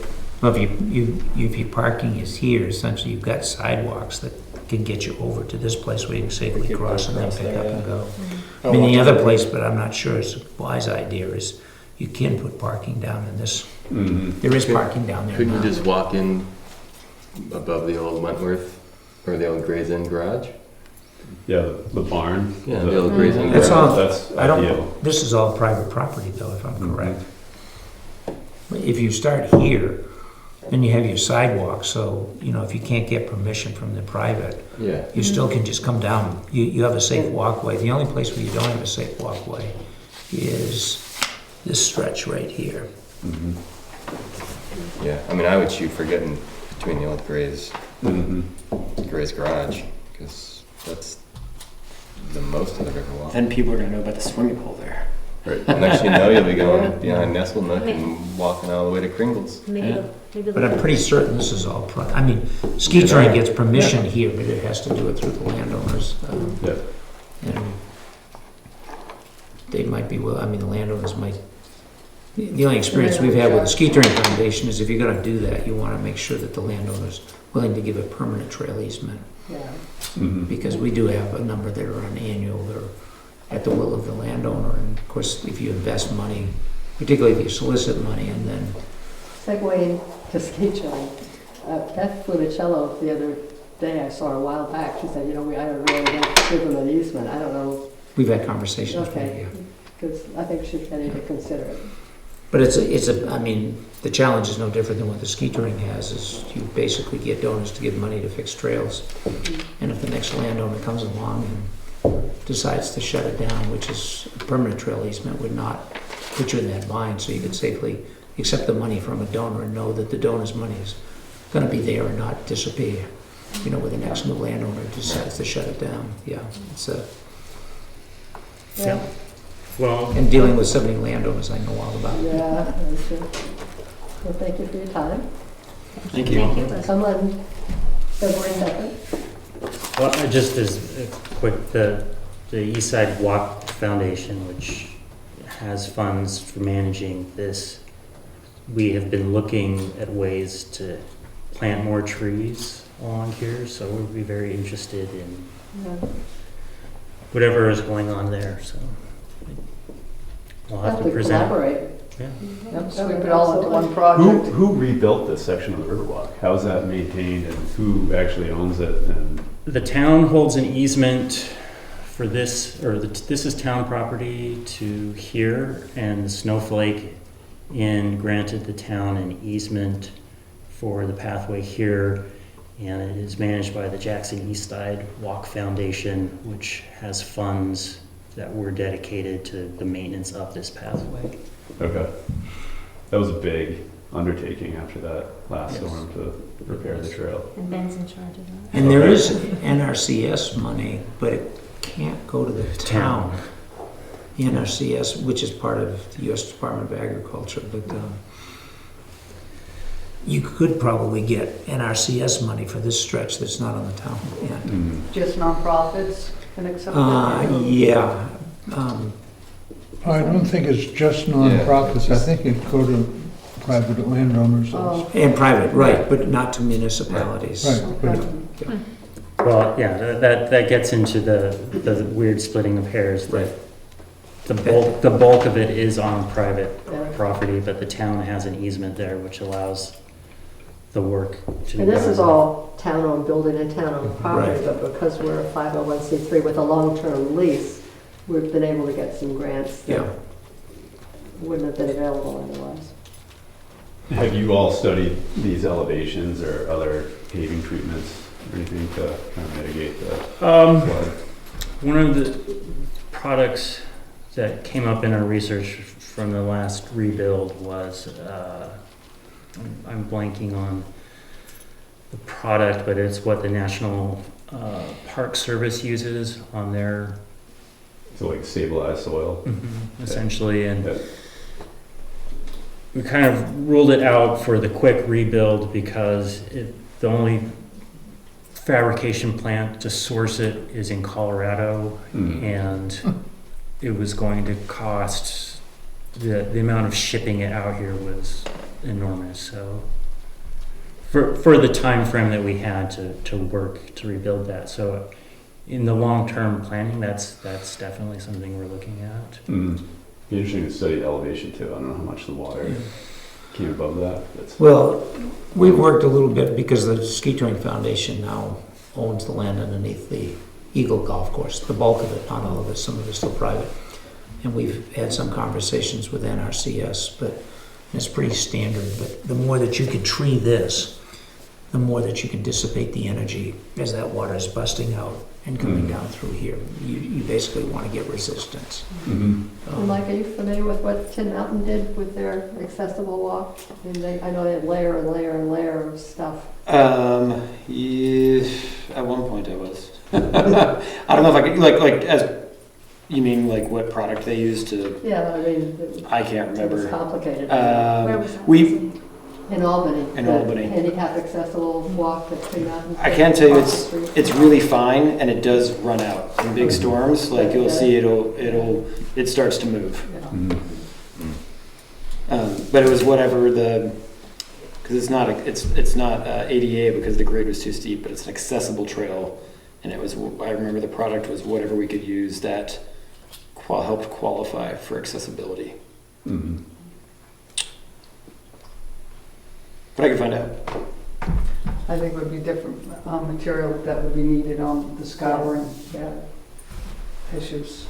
well, if your parking is here, essentially you've got sidewalks that can get you over to this place where you can safely You could cross and then cross pick there, up and yeah. go. Oh, I mean, the well, other place, but I'm not sure it's a wise idea, is you can put parking down in this. Mm-hmm. There is parking down there couldn't you now. just walk in above the old Wentworth or the old Gray's Inn garage? Yeah, the barn. Yeah, the old Gray's Inn That's garage. all, That's I don't, ideal. this is all private property though, if I'm Mhm. correct. If you start here, then you have your sidewalk, so, you know, if you can't get permission from the private, Yeah. you still can just come down. You have a safe walkway. The only place where you don't have a safe walkway is this stretch right here. Mhm. Yeah, I mean, I would shoot for getting between the old Gray's Mhm. garage, because that's the most of the Riverwalk. Then people are gonna know about the swimming pool there. Right. Next you know, you'll be going behind Nestle Nook and walking all the way to Kringle's. Maybe, Yeah. maybe. But I'm pretty certain this is all, I mean, ski touring gets permission here, but it has to do it through the landowners. Yeah. And they might be, I mean, the landowners might, the only experience we've had with the Ski Touring Foundation is if you're gonna do that, you wanna make sure that the landowner's willing to give a permanent trail easement. Yeah. Mhm. Because we do have a number that are on annual, they're at the will of the landowner. And of course, if you invest money, particularly if you solicit money and then, Segueing to ski touring, Beth Funicello the other day I saw her a while back, she said, you know, I don't really want to give them an easement. I don't know, we've had conversations with okay, you. because I think she's ready to consider it. But I mean, the challenge is no different than what the ski touring has, is you basically get donors to give money to fix trails. And if the next landowner comes along and decides to shut it down, which is a permanent trail easement, would not put you in that bind, so you could safely accept the money from a donor and know that the donor's money is gonna be there and not disappear. You know, when the next new landowner decides to shut it down, yeah, it's a, Yeah, Well, and dealing with 70 landowners, I know all about. yeah, that's true. Well, thank you for your time. Thank you. Thank you, Liz. Come on February 2nd. well, just as a quick, the East Side Walk Foundation, which has funds for managing this, we have been looking at ways to plant more trees along here, so we'll be very interested in Yeah. whatever is going on there, so we'll have to to present. collaborate. Yeah. Yep, sweep it all into one project. Who rebuilt this section of the Riverwalk? How is that maintained and who actually owns it? And The town holds an easement for this, this is town property to here, and the Snowflake Inn granted the town an easement for the pathway here, and it is managed by the Jackson East Side Walk Foundation, which has funds that were dedicated to the maintenance of this pathway. Okay. That was a big undertaking after that last storm to repair the trail. And Ben's in charge of that. And there is NRCS money, but it can't go to the town. The NRCS, which is part of the U.S. Department of Agriculture, but you could probably get NRCS money for this stretch that's not on the town end. Just nonprofits can accept that? Yeah. I don't think it's just nonprofits. I think it go to private landowners. Oh. And private, right, but not to municipalities. Right, but Okay. Well, yeah, that gets into the weird splitting of hairs. Right. The bulk of it is on private Yeah. property, but the town has an easement there, which allows the work to be And this done. is all town-owned building and town-owned property, Right. but because we're a 501c3 with a long-term lease, we've been able to get some grants that Yeah. wouldn't have been available otherwise. Have you all studied these elevations or other paving treatments or anything to kind of mitigate the flood? One of the products that came up in our research from the last rebuild was, I'm blanking on the product, but it's what the National Park Service uses on their, So like stabilized soil? essentially, and Yeah. we kind of ruled it out for the quick rebuild because the only fabrication plant to source it is in Colorado, and it was going to cost, the amount of shipping it out here was enormous. So for the time frame that we had to work to rebuild that, so in the long-term planning, that's definitely something we're looking at. Be interesting to study elevation too. I don't know how much the water came above that. Well, we've worked a little bit because the Ski Touring Foundation now owns the land underneath the Eagle Golf Course. The bulk of it, not all of it, some of it's still private. And we've had some conversations with NRCS, but it's pretty standard. But the more that you can tree this, the more that you can dissipate the energy as that water is busting out and coming down through here. You basically want to get resistance. And Mike, are you familiar with what Tin Mountain did with their accessible walk? I mean, I know they had layer and layer and layer of stuff. Yeah, at one point I was. I don't know if I could, like as, you mean like what product they used to, Yeah, I mean, I can't it was remember. complicated. Where was that? We, In Albany. In the Albany. Handicap accessible walk that Tin Mountain. I can tell you across the street. it's really fine and it does run out in big storms. Like you'll see it starts to move. Yeah. But it was whatever because it's not ADA because the grade was too steep, but it's an accessible trail. And it was, I remember the product was whatever we could use that helped qualify for accessibility. But I can find out. I think it would be different material that would be needed on the scouring issues.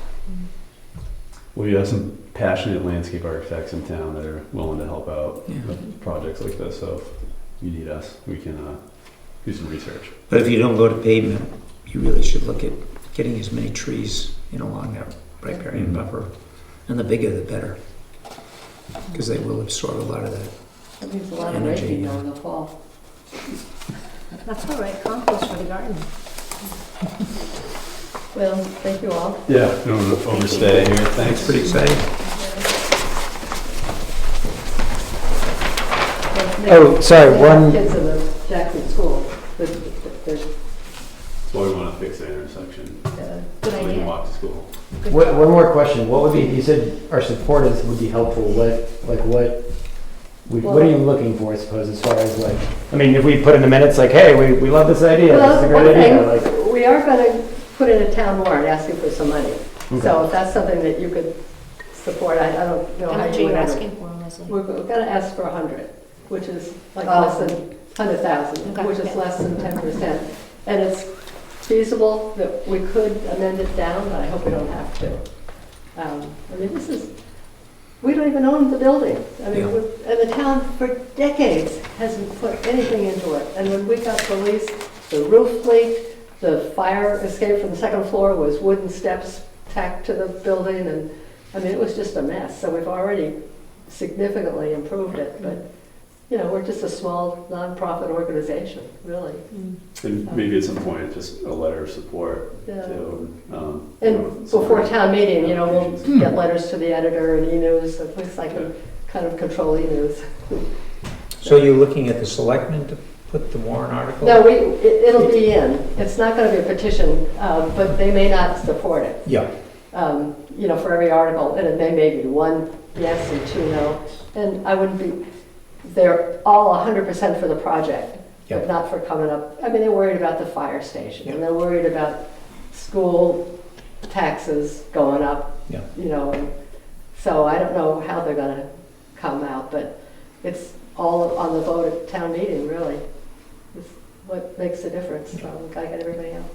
Well, you have some passionate landscape architects in town that are willing to help out with projects like this. So if you need us, we can do some research. But if you don't go to pavement, you really should look at getting as many trees along that riparian buffer. And the bigger the better, because they will absorb a lot of that. That means a lot of Energy, raking yeah. though in the fall. That's all right, compost for the garden. Well, thank you all. Yeah, don't overstay here. Thanks. It's pretty exciting. Oh, sorry, They have one- kids in the Jackson school. They're- That's why we want to fix the intersection. Good So we can idea. walk to school. Good One job. more question. What would be, you said our support would be helpful. What are you looking for, I suppose, as far as like, I mean, if we put in the minutes like, hey, we love this idea, this is a Well, great one idea, thing, like, we are going to put in a town warrant asking for some money. So if that's something that you could support, I don't know How how much are you you would. asking for, Leslie? We're going to ask for 100, which is like Oh. less than 100,000, Okay, which is yeah. less than 10%. And it's feasible, that we could amend it down, but I hope we don't have to. I mean, we don't even own the building. I mean, and the town for decades hasn't put anything into it. And when we got the lease, the roof leaked, the fire escape from the second floor was wooden steps tacked to the building, and I mean, it was just a mess. So we've already significantly improved it, but you know, we're just a small nonprofit organization, really. And maybe at some point, just a letter of support. Yeah. To, And before town meeting, you know, we'll get letters to the editor and e-news, at least I can kind of control e-news. So you're looking at the selectmen to put the warrant article? No, it'll be in. It's not going to be a petition, but they may not support it. Yeah. You know, for every article, and it may be 1 yes and 2 no. And I wouldn't be, they're all 100% for the project, Yeah. but not for coming up. I mean, they're worried about the fire station, and they're worried about school taxes going up, Yeah. you know. And so I don't know how they're going to come out, but it's all on the vote at town meeting, really. It's what makes the difference. So we've got to get everybody out.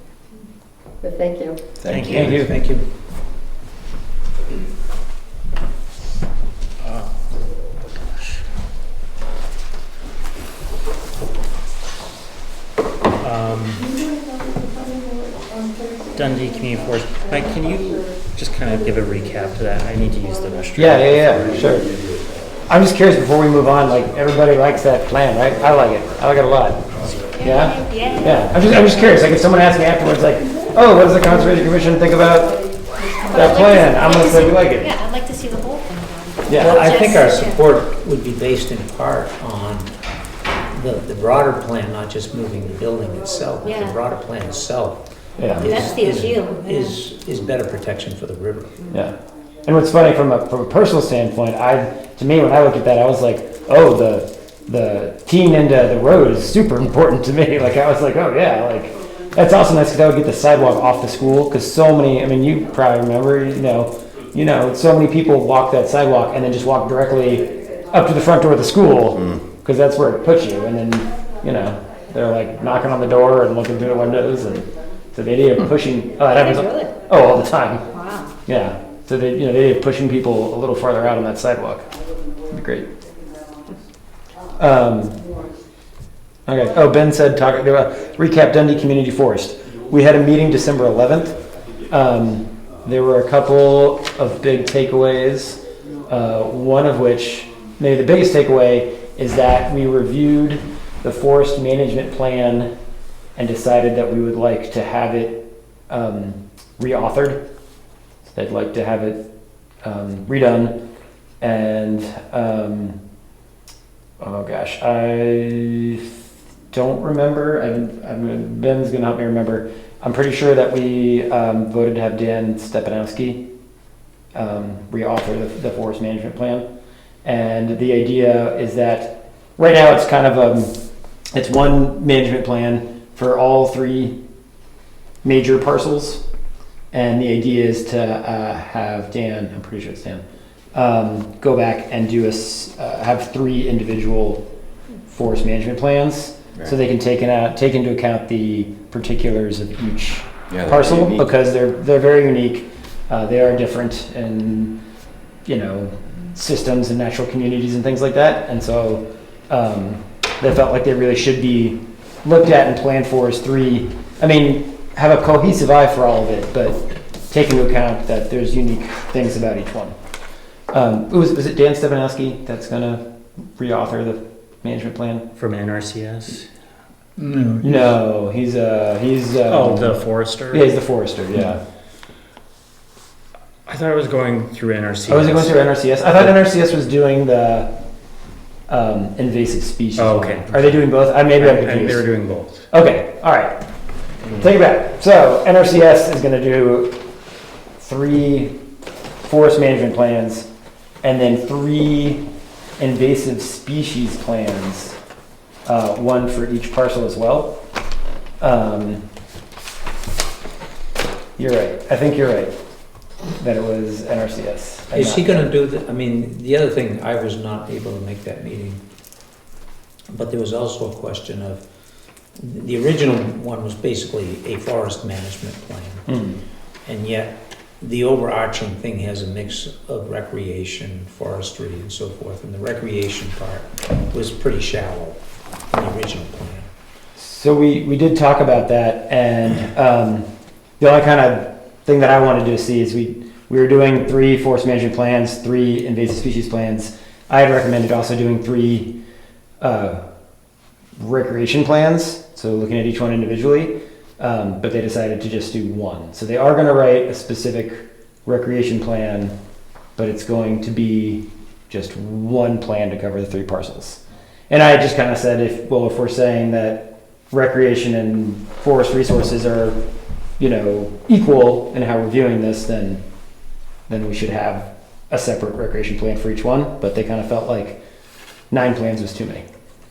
But thank you. Thank you. Thank you. Thank you. Dundee Community Forest. Mike, can you just kind of give a recap to that? I need to use the restroom. Yeah, sure. I'm just curious before we move on, like everybody likes that plan, right? I like it. I like it a lot. Yeah? Yeah. I'm just curious. Like if someone asks me afterwards, like, oh, what does the Conservation Commission think about that plan? I'm gonna say we like it. Yeah, I'd like to see the whole thing. Yeah. Well, I think our support would be based in part on the broader plan, not just moving the building itself, but Yeah. the broader plan itself. Yeah. That's the appeal. Is better protection for the river. Yeah. And what's funny from a personal standpoint, to me when I looked at that, I was like, oh, the teeing into the road is super important to me. Like I was like, oh yeah, like that's also nice because I would get the sidewalk off the school because so many. I mean, you probably remember, you know, so many people walk that sidewalk and then just walk directly up to the front door of the school because that's where it puts you. And then, you know, they're like knocking on the door and looking through the windows, and so the idea of pushing. Oh, that happens. Really? Oh, all the time. Wow. Yeah. So the idea of pushing people a little farther out on that sidewalk would be great. Okay. Oh, Ben said recap Dundee Community Forest. We had a meeting December 11th. There were a couple of big takeaways. One of which, maybe the biggest takeaway, is that we reviewed the forest management plan and decided that we would like to have it reauthored. They'd like to have it redone, and oh gosh, I don't remember. Ben's gonna help me remember. I'm pretty sure that we voted to have Dan Stepanowski reauthor the forest management plan, and the idea is that right now it's kind of it's one management plan for all 3 major parcels. And the idea is to have Dan, I'm pretty sure it's Dan, go back and have 3 individual forest management plans, so they can take into account the particulars of each parcel, because they're very unique. They are different in, you know, systems and natural communities and things like that. And so they felt like they really should be looked at and planned for as 3. I mean, have a cohesive eye for all of it, but take into account that there's unique things about each one. Was it Dan Stepanowski that's going to reauthor the management plan? From NRCS? No, he's the forester? Yeah, he's the forester, yeah. I thought it was going through NRCS. Oh, was it going through NRCS? I thought NRCS was doing the invasive species. Oh, okay. Are they doing both? Maybe I'm confused. They were doing both. Okay, all right. Take it back. So NRCS is going to do 3 forest management plans and then 3 invasive species plans, 1 for each parcel as well. You're right. I think you're right that it was NRCS. Is he going to do the, I mean, the other thing, I was not able to make that meeting, but there was also a question of the original one was basically a forest management plan. And yet, the overarching thing has a mix of recreation, forestry, and so forth. And the recreation part was pretty shallow in the original plan. So we did talk about that, and the only kind of thing that I wanted to see is we were doing 3 forest management plans, 3 invasive species plans. I had recommended also doing 3 recreation plans, so looking at each one individually, but they decided to just do 1. So they are going to write a specific recreation plan, but it's going to be just 1 plan to cover the 3 parcels. And I just kind of said, if we're saying that recreation and forest resources are, equal in how we're viewing this, then we should have a separate recreation plan for each one. But they kind of felt like 9 plans was too many.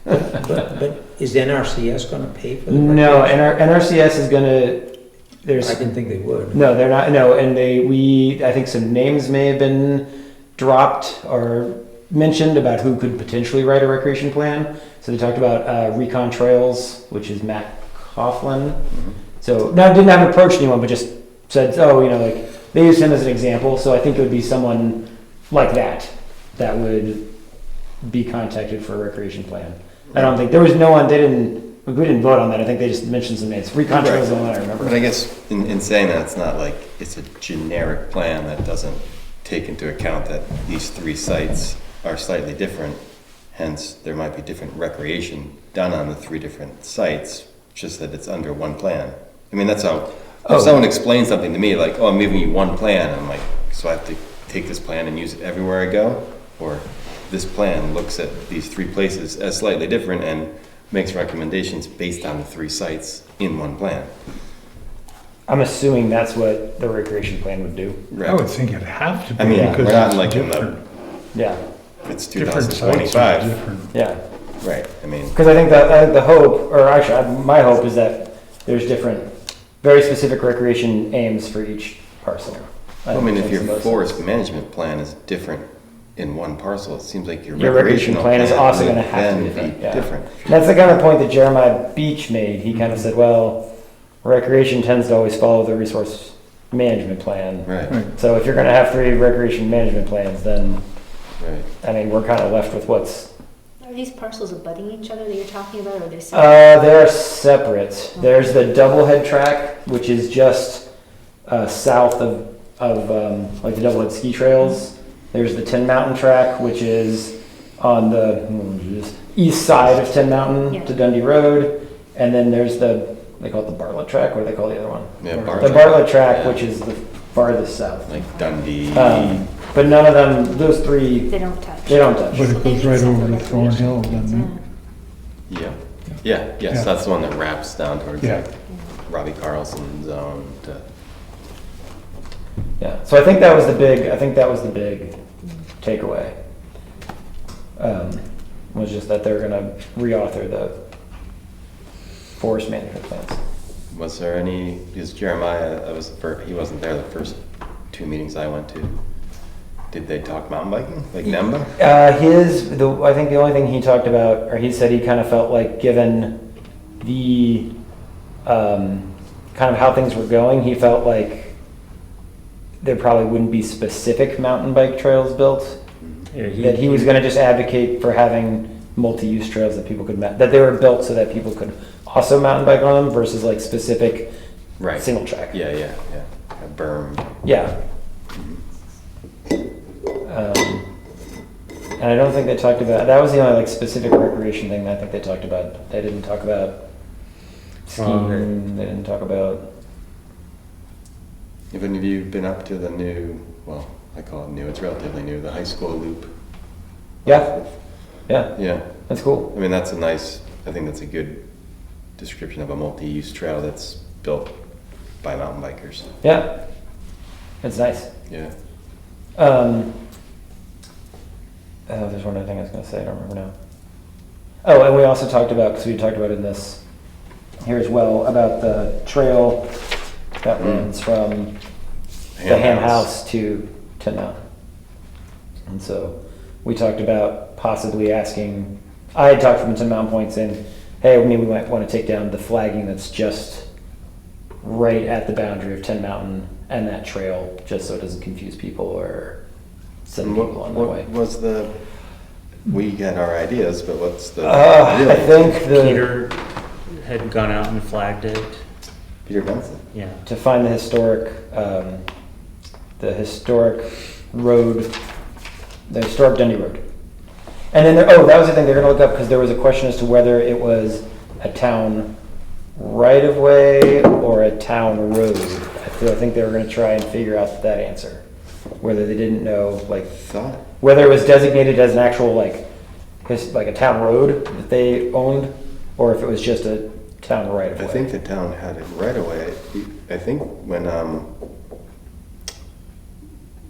But is NRCS going to pay for the No, recreation? NRCS is going to. I didn't think they would. No, they're not. No, and I think some names may have been dropped or mentioned about who could potentially write a recreation plan. So they talked about Recon Trails, which is Matt Coughlin. So now didn't have approached anyone, but just said, they used him as an example. So I think it would be someone like that would be contacted for a recreation plan. I don't think there was no one. We didn't vote on that. I think they just mentioned some names. Recon Trails is the one I remember. But I guess in saying that, it's not like it's a generic plan that doesn't take into account that these 3 sites are slightly different. Hence, there might be different recreation done on the 3 different sites, just that it's under 1 plan. I mean, that's how, if someone explains something to me, like, I'm giving you 1 plan, I'm like, so I have to take this plan and use it everywhere I go? Or this plan looks at these 3 places as slightly different and makes recommendations based on the 3 sites in 1 plan. I'm assuming that's what the recreation plan would do. Right. I would think it'd have to be. I mean, because we're not it's like in different. Yeah. It's Different sites are 2025. different. Yeah. Right, I mean, Because I think that the hope, or actually my hope is that there's different, very specific recreation aims for each parcel. I mean, if think your it's the most- forest management plan is different in 1 parcel, it seems like your recreation recreational plan is also would going to have to be then different. Yeah. different. And that's the kind of point that Jeremiah Beach made. He kind of said, well, recreation tends to always follow the resource management plan. Right, So if you're going to have 3 recreation management plans, then, right. I mean, we're kind of left with what's. Are these parcels abutting each other that you're talking about, or are they separate? They're separate. There's the Doublehead track, which is just south of like the Doublehead ski trails. There's the Tin Mountain track, which is on the east side of Tin Mountain to Dundee Road. And then there's they call it the Bartlett track. What do they call the other one? Yeah, The Bartlett track, which is the farthest south. Like Dundee. But none of them, those 3, They don't touch. they don't touch. But it goes right over to Thornhill, doesn't it? Yes, Yeah. that's the one that wraps down towards Yeah. like Robbie Carlson zone to. Yeah, so I think that was the big takeaway. Was just that they're gonna reauthor the forest management plans. Was there any, because Jeremiah, he wasn't there the first 2 meetings I went to. Did they talk mountain biking, like NEMBA? I think the only thing he talked about, or he said he kind of felt like given the, kind of how things were going, he felt like there probably wouldn't be specific mountain bike trails built. That he was gonna just advocate for having multi-use trails that people could, that they were built so that people could also mountain bike on them versus like specific Right. single track. Yeah. A berm. Yeah. And I don't think they talked about, that was the only like specific recreation thing that I think they talked about. They didn't talk about skiing, they didn't talk about. Have any of you been up to the new, well, I call it new, it's relatively new, the high school loop? Yeah, Yeah, that's cool. I mean, I think that's a good description of a multi-use trail that's built by mountain bikers. Yeah, it's nice. Yeah. There's one other thing I was going to say, I don't remember now. Oh, and we also talked about, because we talked about in this here as well, about the trail that runs from the Ham House to Tin Mountain. And so we talked about possibly asking, I had talked from Tin Mountain Point saying, hey, maybe we might want to take down the flagging that's just right at the boundary of Ten Mountain and that trail, just so it doesn't confuse people or send people on their way. What was the, we got our ideas, but what's the? I think Peter had gone out and flagged it. Peter Benson? Yeah. to find the historic road, the historic Dundee Road. And then, that was the thing they're gonna look up, because there was a question as to whether it was a town right-of-way or a town road. I think they were gonna try and figure out that answer. Whether they didn't know, like, Thought, whether it was designated as an actual, like a town road that they owned, or if it was just a town right-of-way. I think the town had it right away. I think when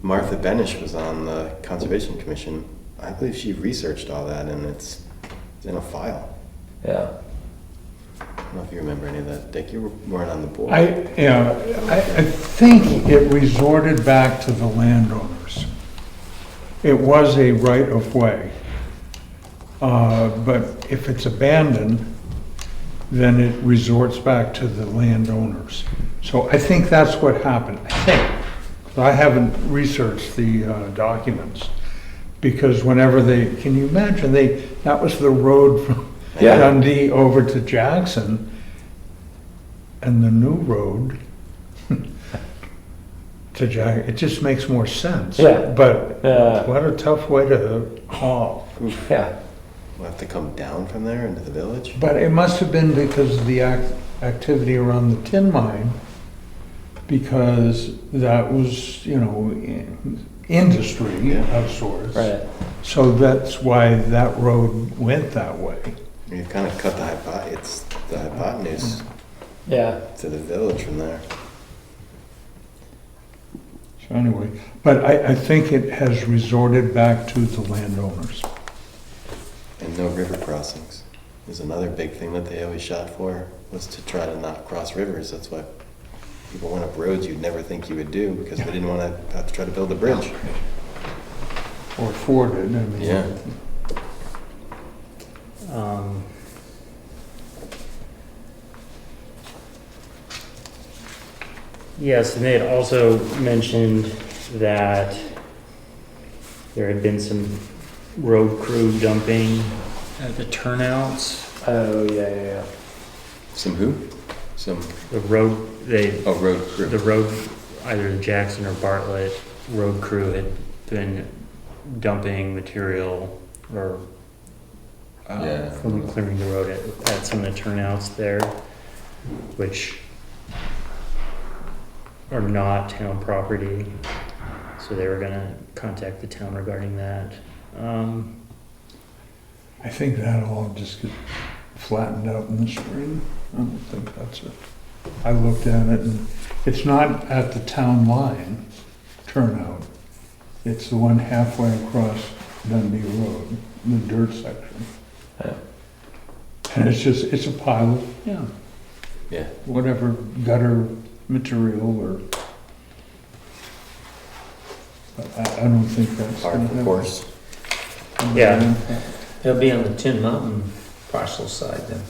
Martha Benish was on the Conservation Commission, I believe she researched all that, and it's in a file. Yeah. I don't know if you remember any of that. Dick, you weren't on the board. I think it resorted back to the landowners. It was a right-of-way. But if it's abandoned, then it resorts back to the landowners. So I think that's what happened, I think. I haven't researched the documents, because whenever can you imagine, that was the road from Yeah. Dundee over to Jackson, and the new road to Jackson, it just makes more sense. Yeah. But what a tough way to haul. Yeah. We'll have to come down from there into the village. But it must have been because of the activity around the tin mine, because that was, industry of sorts. Right. So that's why that road went that way. You've kind of cut the hypotenuse Yeah. to the village from there. So anyway, but I think it has resorted back to the landowners. And no river crossings is another big thing that they always shot for, was to try to not cross rivers. That's why people went up roads you'd never think you would do, because they didn't want to have to try to build a bridge. Or forded, I mean. Yeah. Yes, and they had also mentioned that there had been some road crew dumping at the turnouts. Oh, yeah. Some who? Some, The road, road crew. the road, either Jackson or Bartlett road crew had been dumping material or Yeah. from clearing the road at some of the turnouts there, which are not town property. So they were gonna contact the town regarding that. I think that'll all just get flattened out in the spring. I don't think that's it. I looked at it, and it's not at the town line turnout. It's the one halfway across Dundee Road, the dirt section. Yeah. And it's a pile of, Yeah. whatever gutter material or, but I don't think that's. Par gonna for have- course. Yeah. It'll be on the Tin Mountain parcel side then.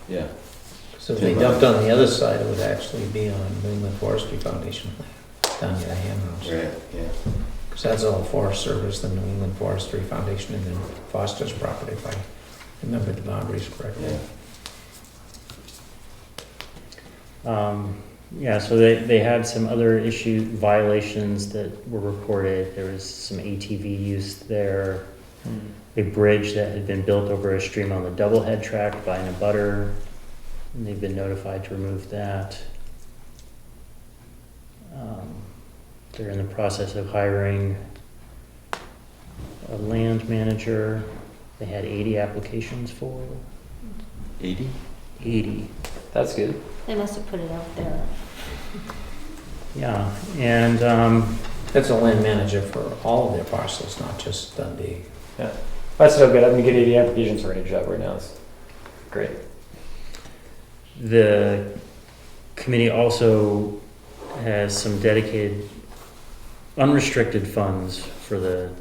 Yeah. So if they dumped on the other side, it would actually be on New England Forestry Foundation, down near the ham house. Right, yeah. Because that's all Forest Service, the New England Forestry Foundation, and then Foster's property, if I remember the boundaries correctly. Yeah, so they had some other violations that were reported. There was some ATV use there. A bridge that had been built over a stream on the Doublehead tract by an abutter, and they've been notified to remove that. They're in the process of hiring a land manager. They had 80 applications for. 80? 80. That's good. They must have put it out there. Yeah, and That's a land manager for all of their parcels, not just Dundee. Yeah. That's so good. I'm gonna get 80 applications for any job right now. It's great. the committee also has some dedicated unrestricted funds for the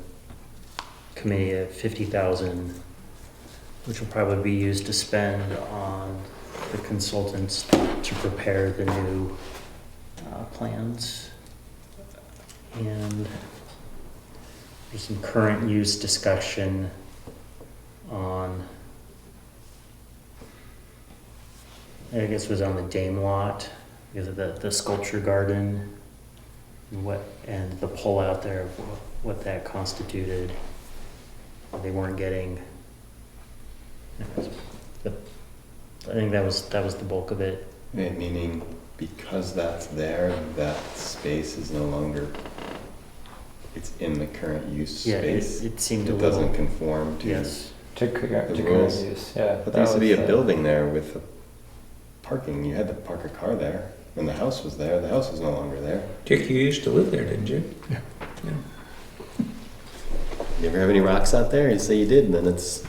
committee at 50,000 which will probably be used to spend on the consultants to prepare the new plans. And there's some current use discussion on, I guess it was on the Dame lot, because of the sculpture garden, and the pull out there of what that constituted. They weren't getting, but I think that was the bulk of it. Meaning, because that's there, that space is no longer, it's in the current use Yeah, space. it seemed a It little. doesn't conform to Yes. To current rules. use, yeah. But there used to be a That was, building there with parking. You had to park a car there. When the house was there, the house is no longer there. Dick, you used to live there, didn't you? Yeah. You ever have any rocks out there? You say you did, and then it's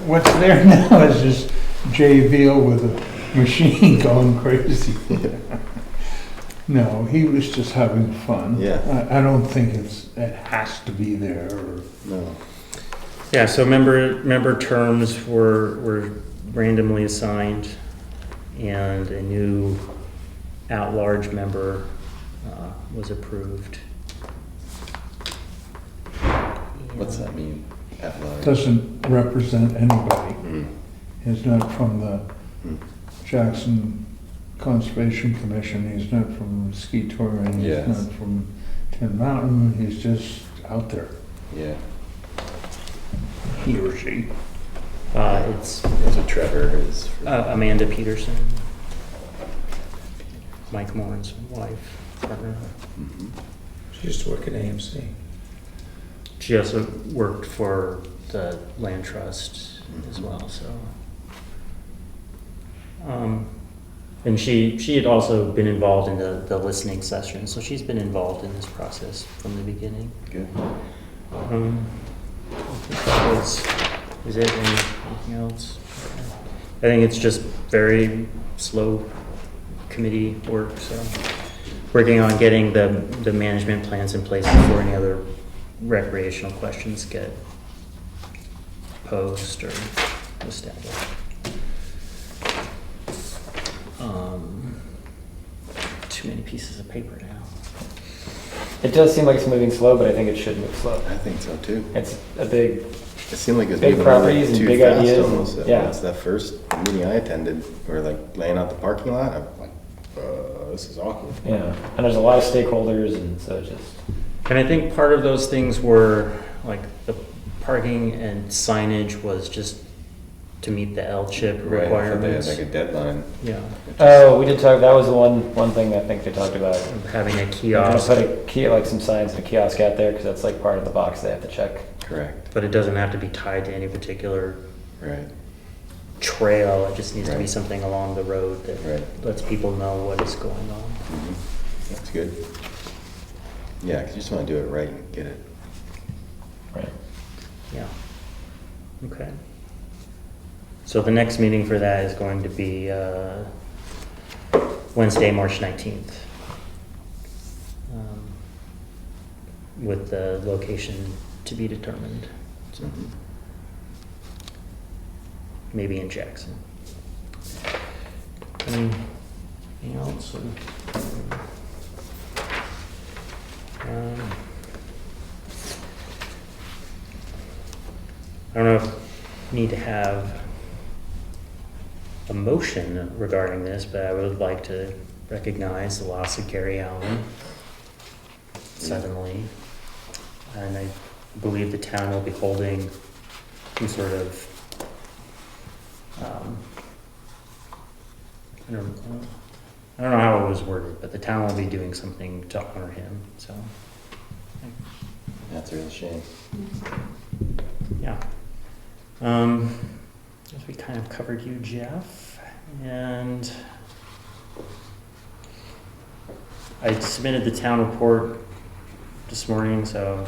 What's there now is just Jay Veal with a machine going crazy. No, he was just having fun. Yeah. I don't think it has to be there or. No. Yeah, so member terms were randomly assigned, and a new at-large member was approved. What's that mean? At large? Doesn't represent anybody. Mm. He's not from the Mm. Jackson Conservation Commission, he's not from Ski Touring, he's Yes. not from Tin Mountain, he's just out there, Yeah. he or she. It's That's what Trevor is. For. Amanda Peterson, Mike Moran's wife, partner. Mm-hmm. She used to work at AMC. She also worked for the land trust as well, so. And she had also been involved in the listening session, so she's been involved in this process from the beginning. Good. I think that was it. Anything else? I think it's just very slow committee work, so working on getting the management plans in place before any other recreational questions get posed or established. Too many pieces of paper now. it does seem like it's moving slow, but I think it should move slow. I think so too. It's a big, It seemed like it was Big moving properties and too big fast ideas, almost. yeah. That's that first meeting I attended. We were like laying out the parking lot. I'm like, this is awkward. yeah, and there's a lot of stakeholders, and so just, And I think part of those things were like the parking and signage was just to meet the L-chip Right. I thought they had requirements. like a deadline. Yeah, oh, we did talk, that was the one thing I think they talked about. of having a They're gonna kiosk, put a key, like some signs and a kiosk out there, because that's like part of the box they have to check. Correct. but it doesn't have to be tied to any particular Right. trail. It just needs to be Right. something along the road that Right. lets people know what is going on. Mm-hmm. That's good. Yeah, because you just want to do it right and get it. Right. Yeah. Okay. So the next meeting for that is going to be Wednesday, March 19th. With the location to be determined. So Mm-hmm. maybe in Jackson. Anything else? I don't know if we need to have a motion regarding this, but I would like to recognize the loss of Gary Allen suddenly. And I believe the town will be holding some sort of, I don't know how it was worded, but the town will be doing something to honor him, so, That's a real shame. yeah. Guess we kind of covered you, Jeff, and I submitted the town report this morning, so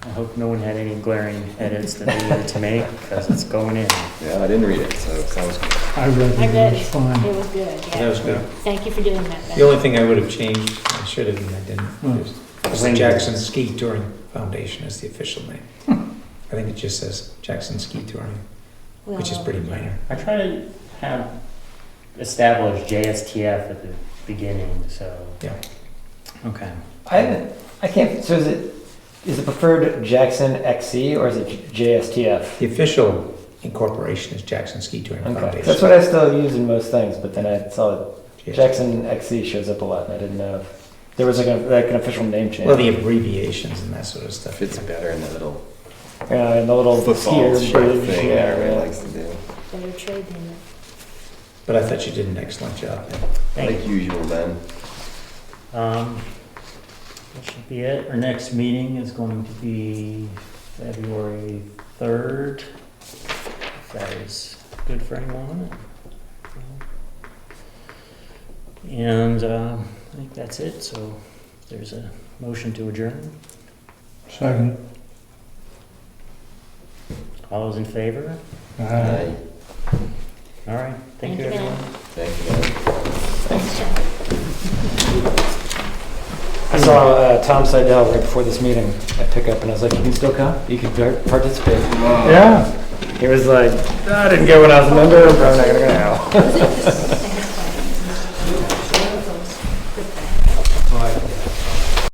I hope no one had any glaring edits that they needed to make, because it's going in. Yeah, I didn't read it, so it sounds good. I read I it, read it was it. fine. It was good, yeah. That was good. Thank you for doing that, Ben. The only thing I would have changed, I should have, and I didn't, Hmm. was the Jackson Ski Touring Foundation is the official name. I think it just says Jackson Ski Touring, which is pretty minor. I try to have established JSTF at the beginning, so. Yeah. Okay. I can't, so is it preferred Jackson XC or is it JSTF? The official incorporation is Jackson Ski Touring Okay, Foundation. that's what I still use in most things, but then I saw Jackson XC shows up a lot and I didn't know if there was like an official name change. Well, the abbreviations and that sort of stuff. Fits better in the little Yeah, and the little football skier shape bridge, thing yeah, that everybody yeah. likes to do. Better trade name it. But I thought you did an excellent job. Like usual, Ben. That should be it. Our next meeting is going to be February 3rd. If that is good for anyone. And I think that's it. So there's a motion to adjourn. Second. All those in favor? Aye. All right. Thank you, Ben. everyone. Thank you, Ben. Thanks, Jeff. I saw Tom Seidel right before this meeting at pickup, and I was like, "You can still come. You can participate." Wow. Yeah. He was like, "I didn't go when I was a member, but I'm not gonna go now."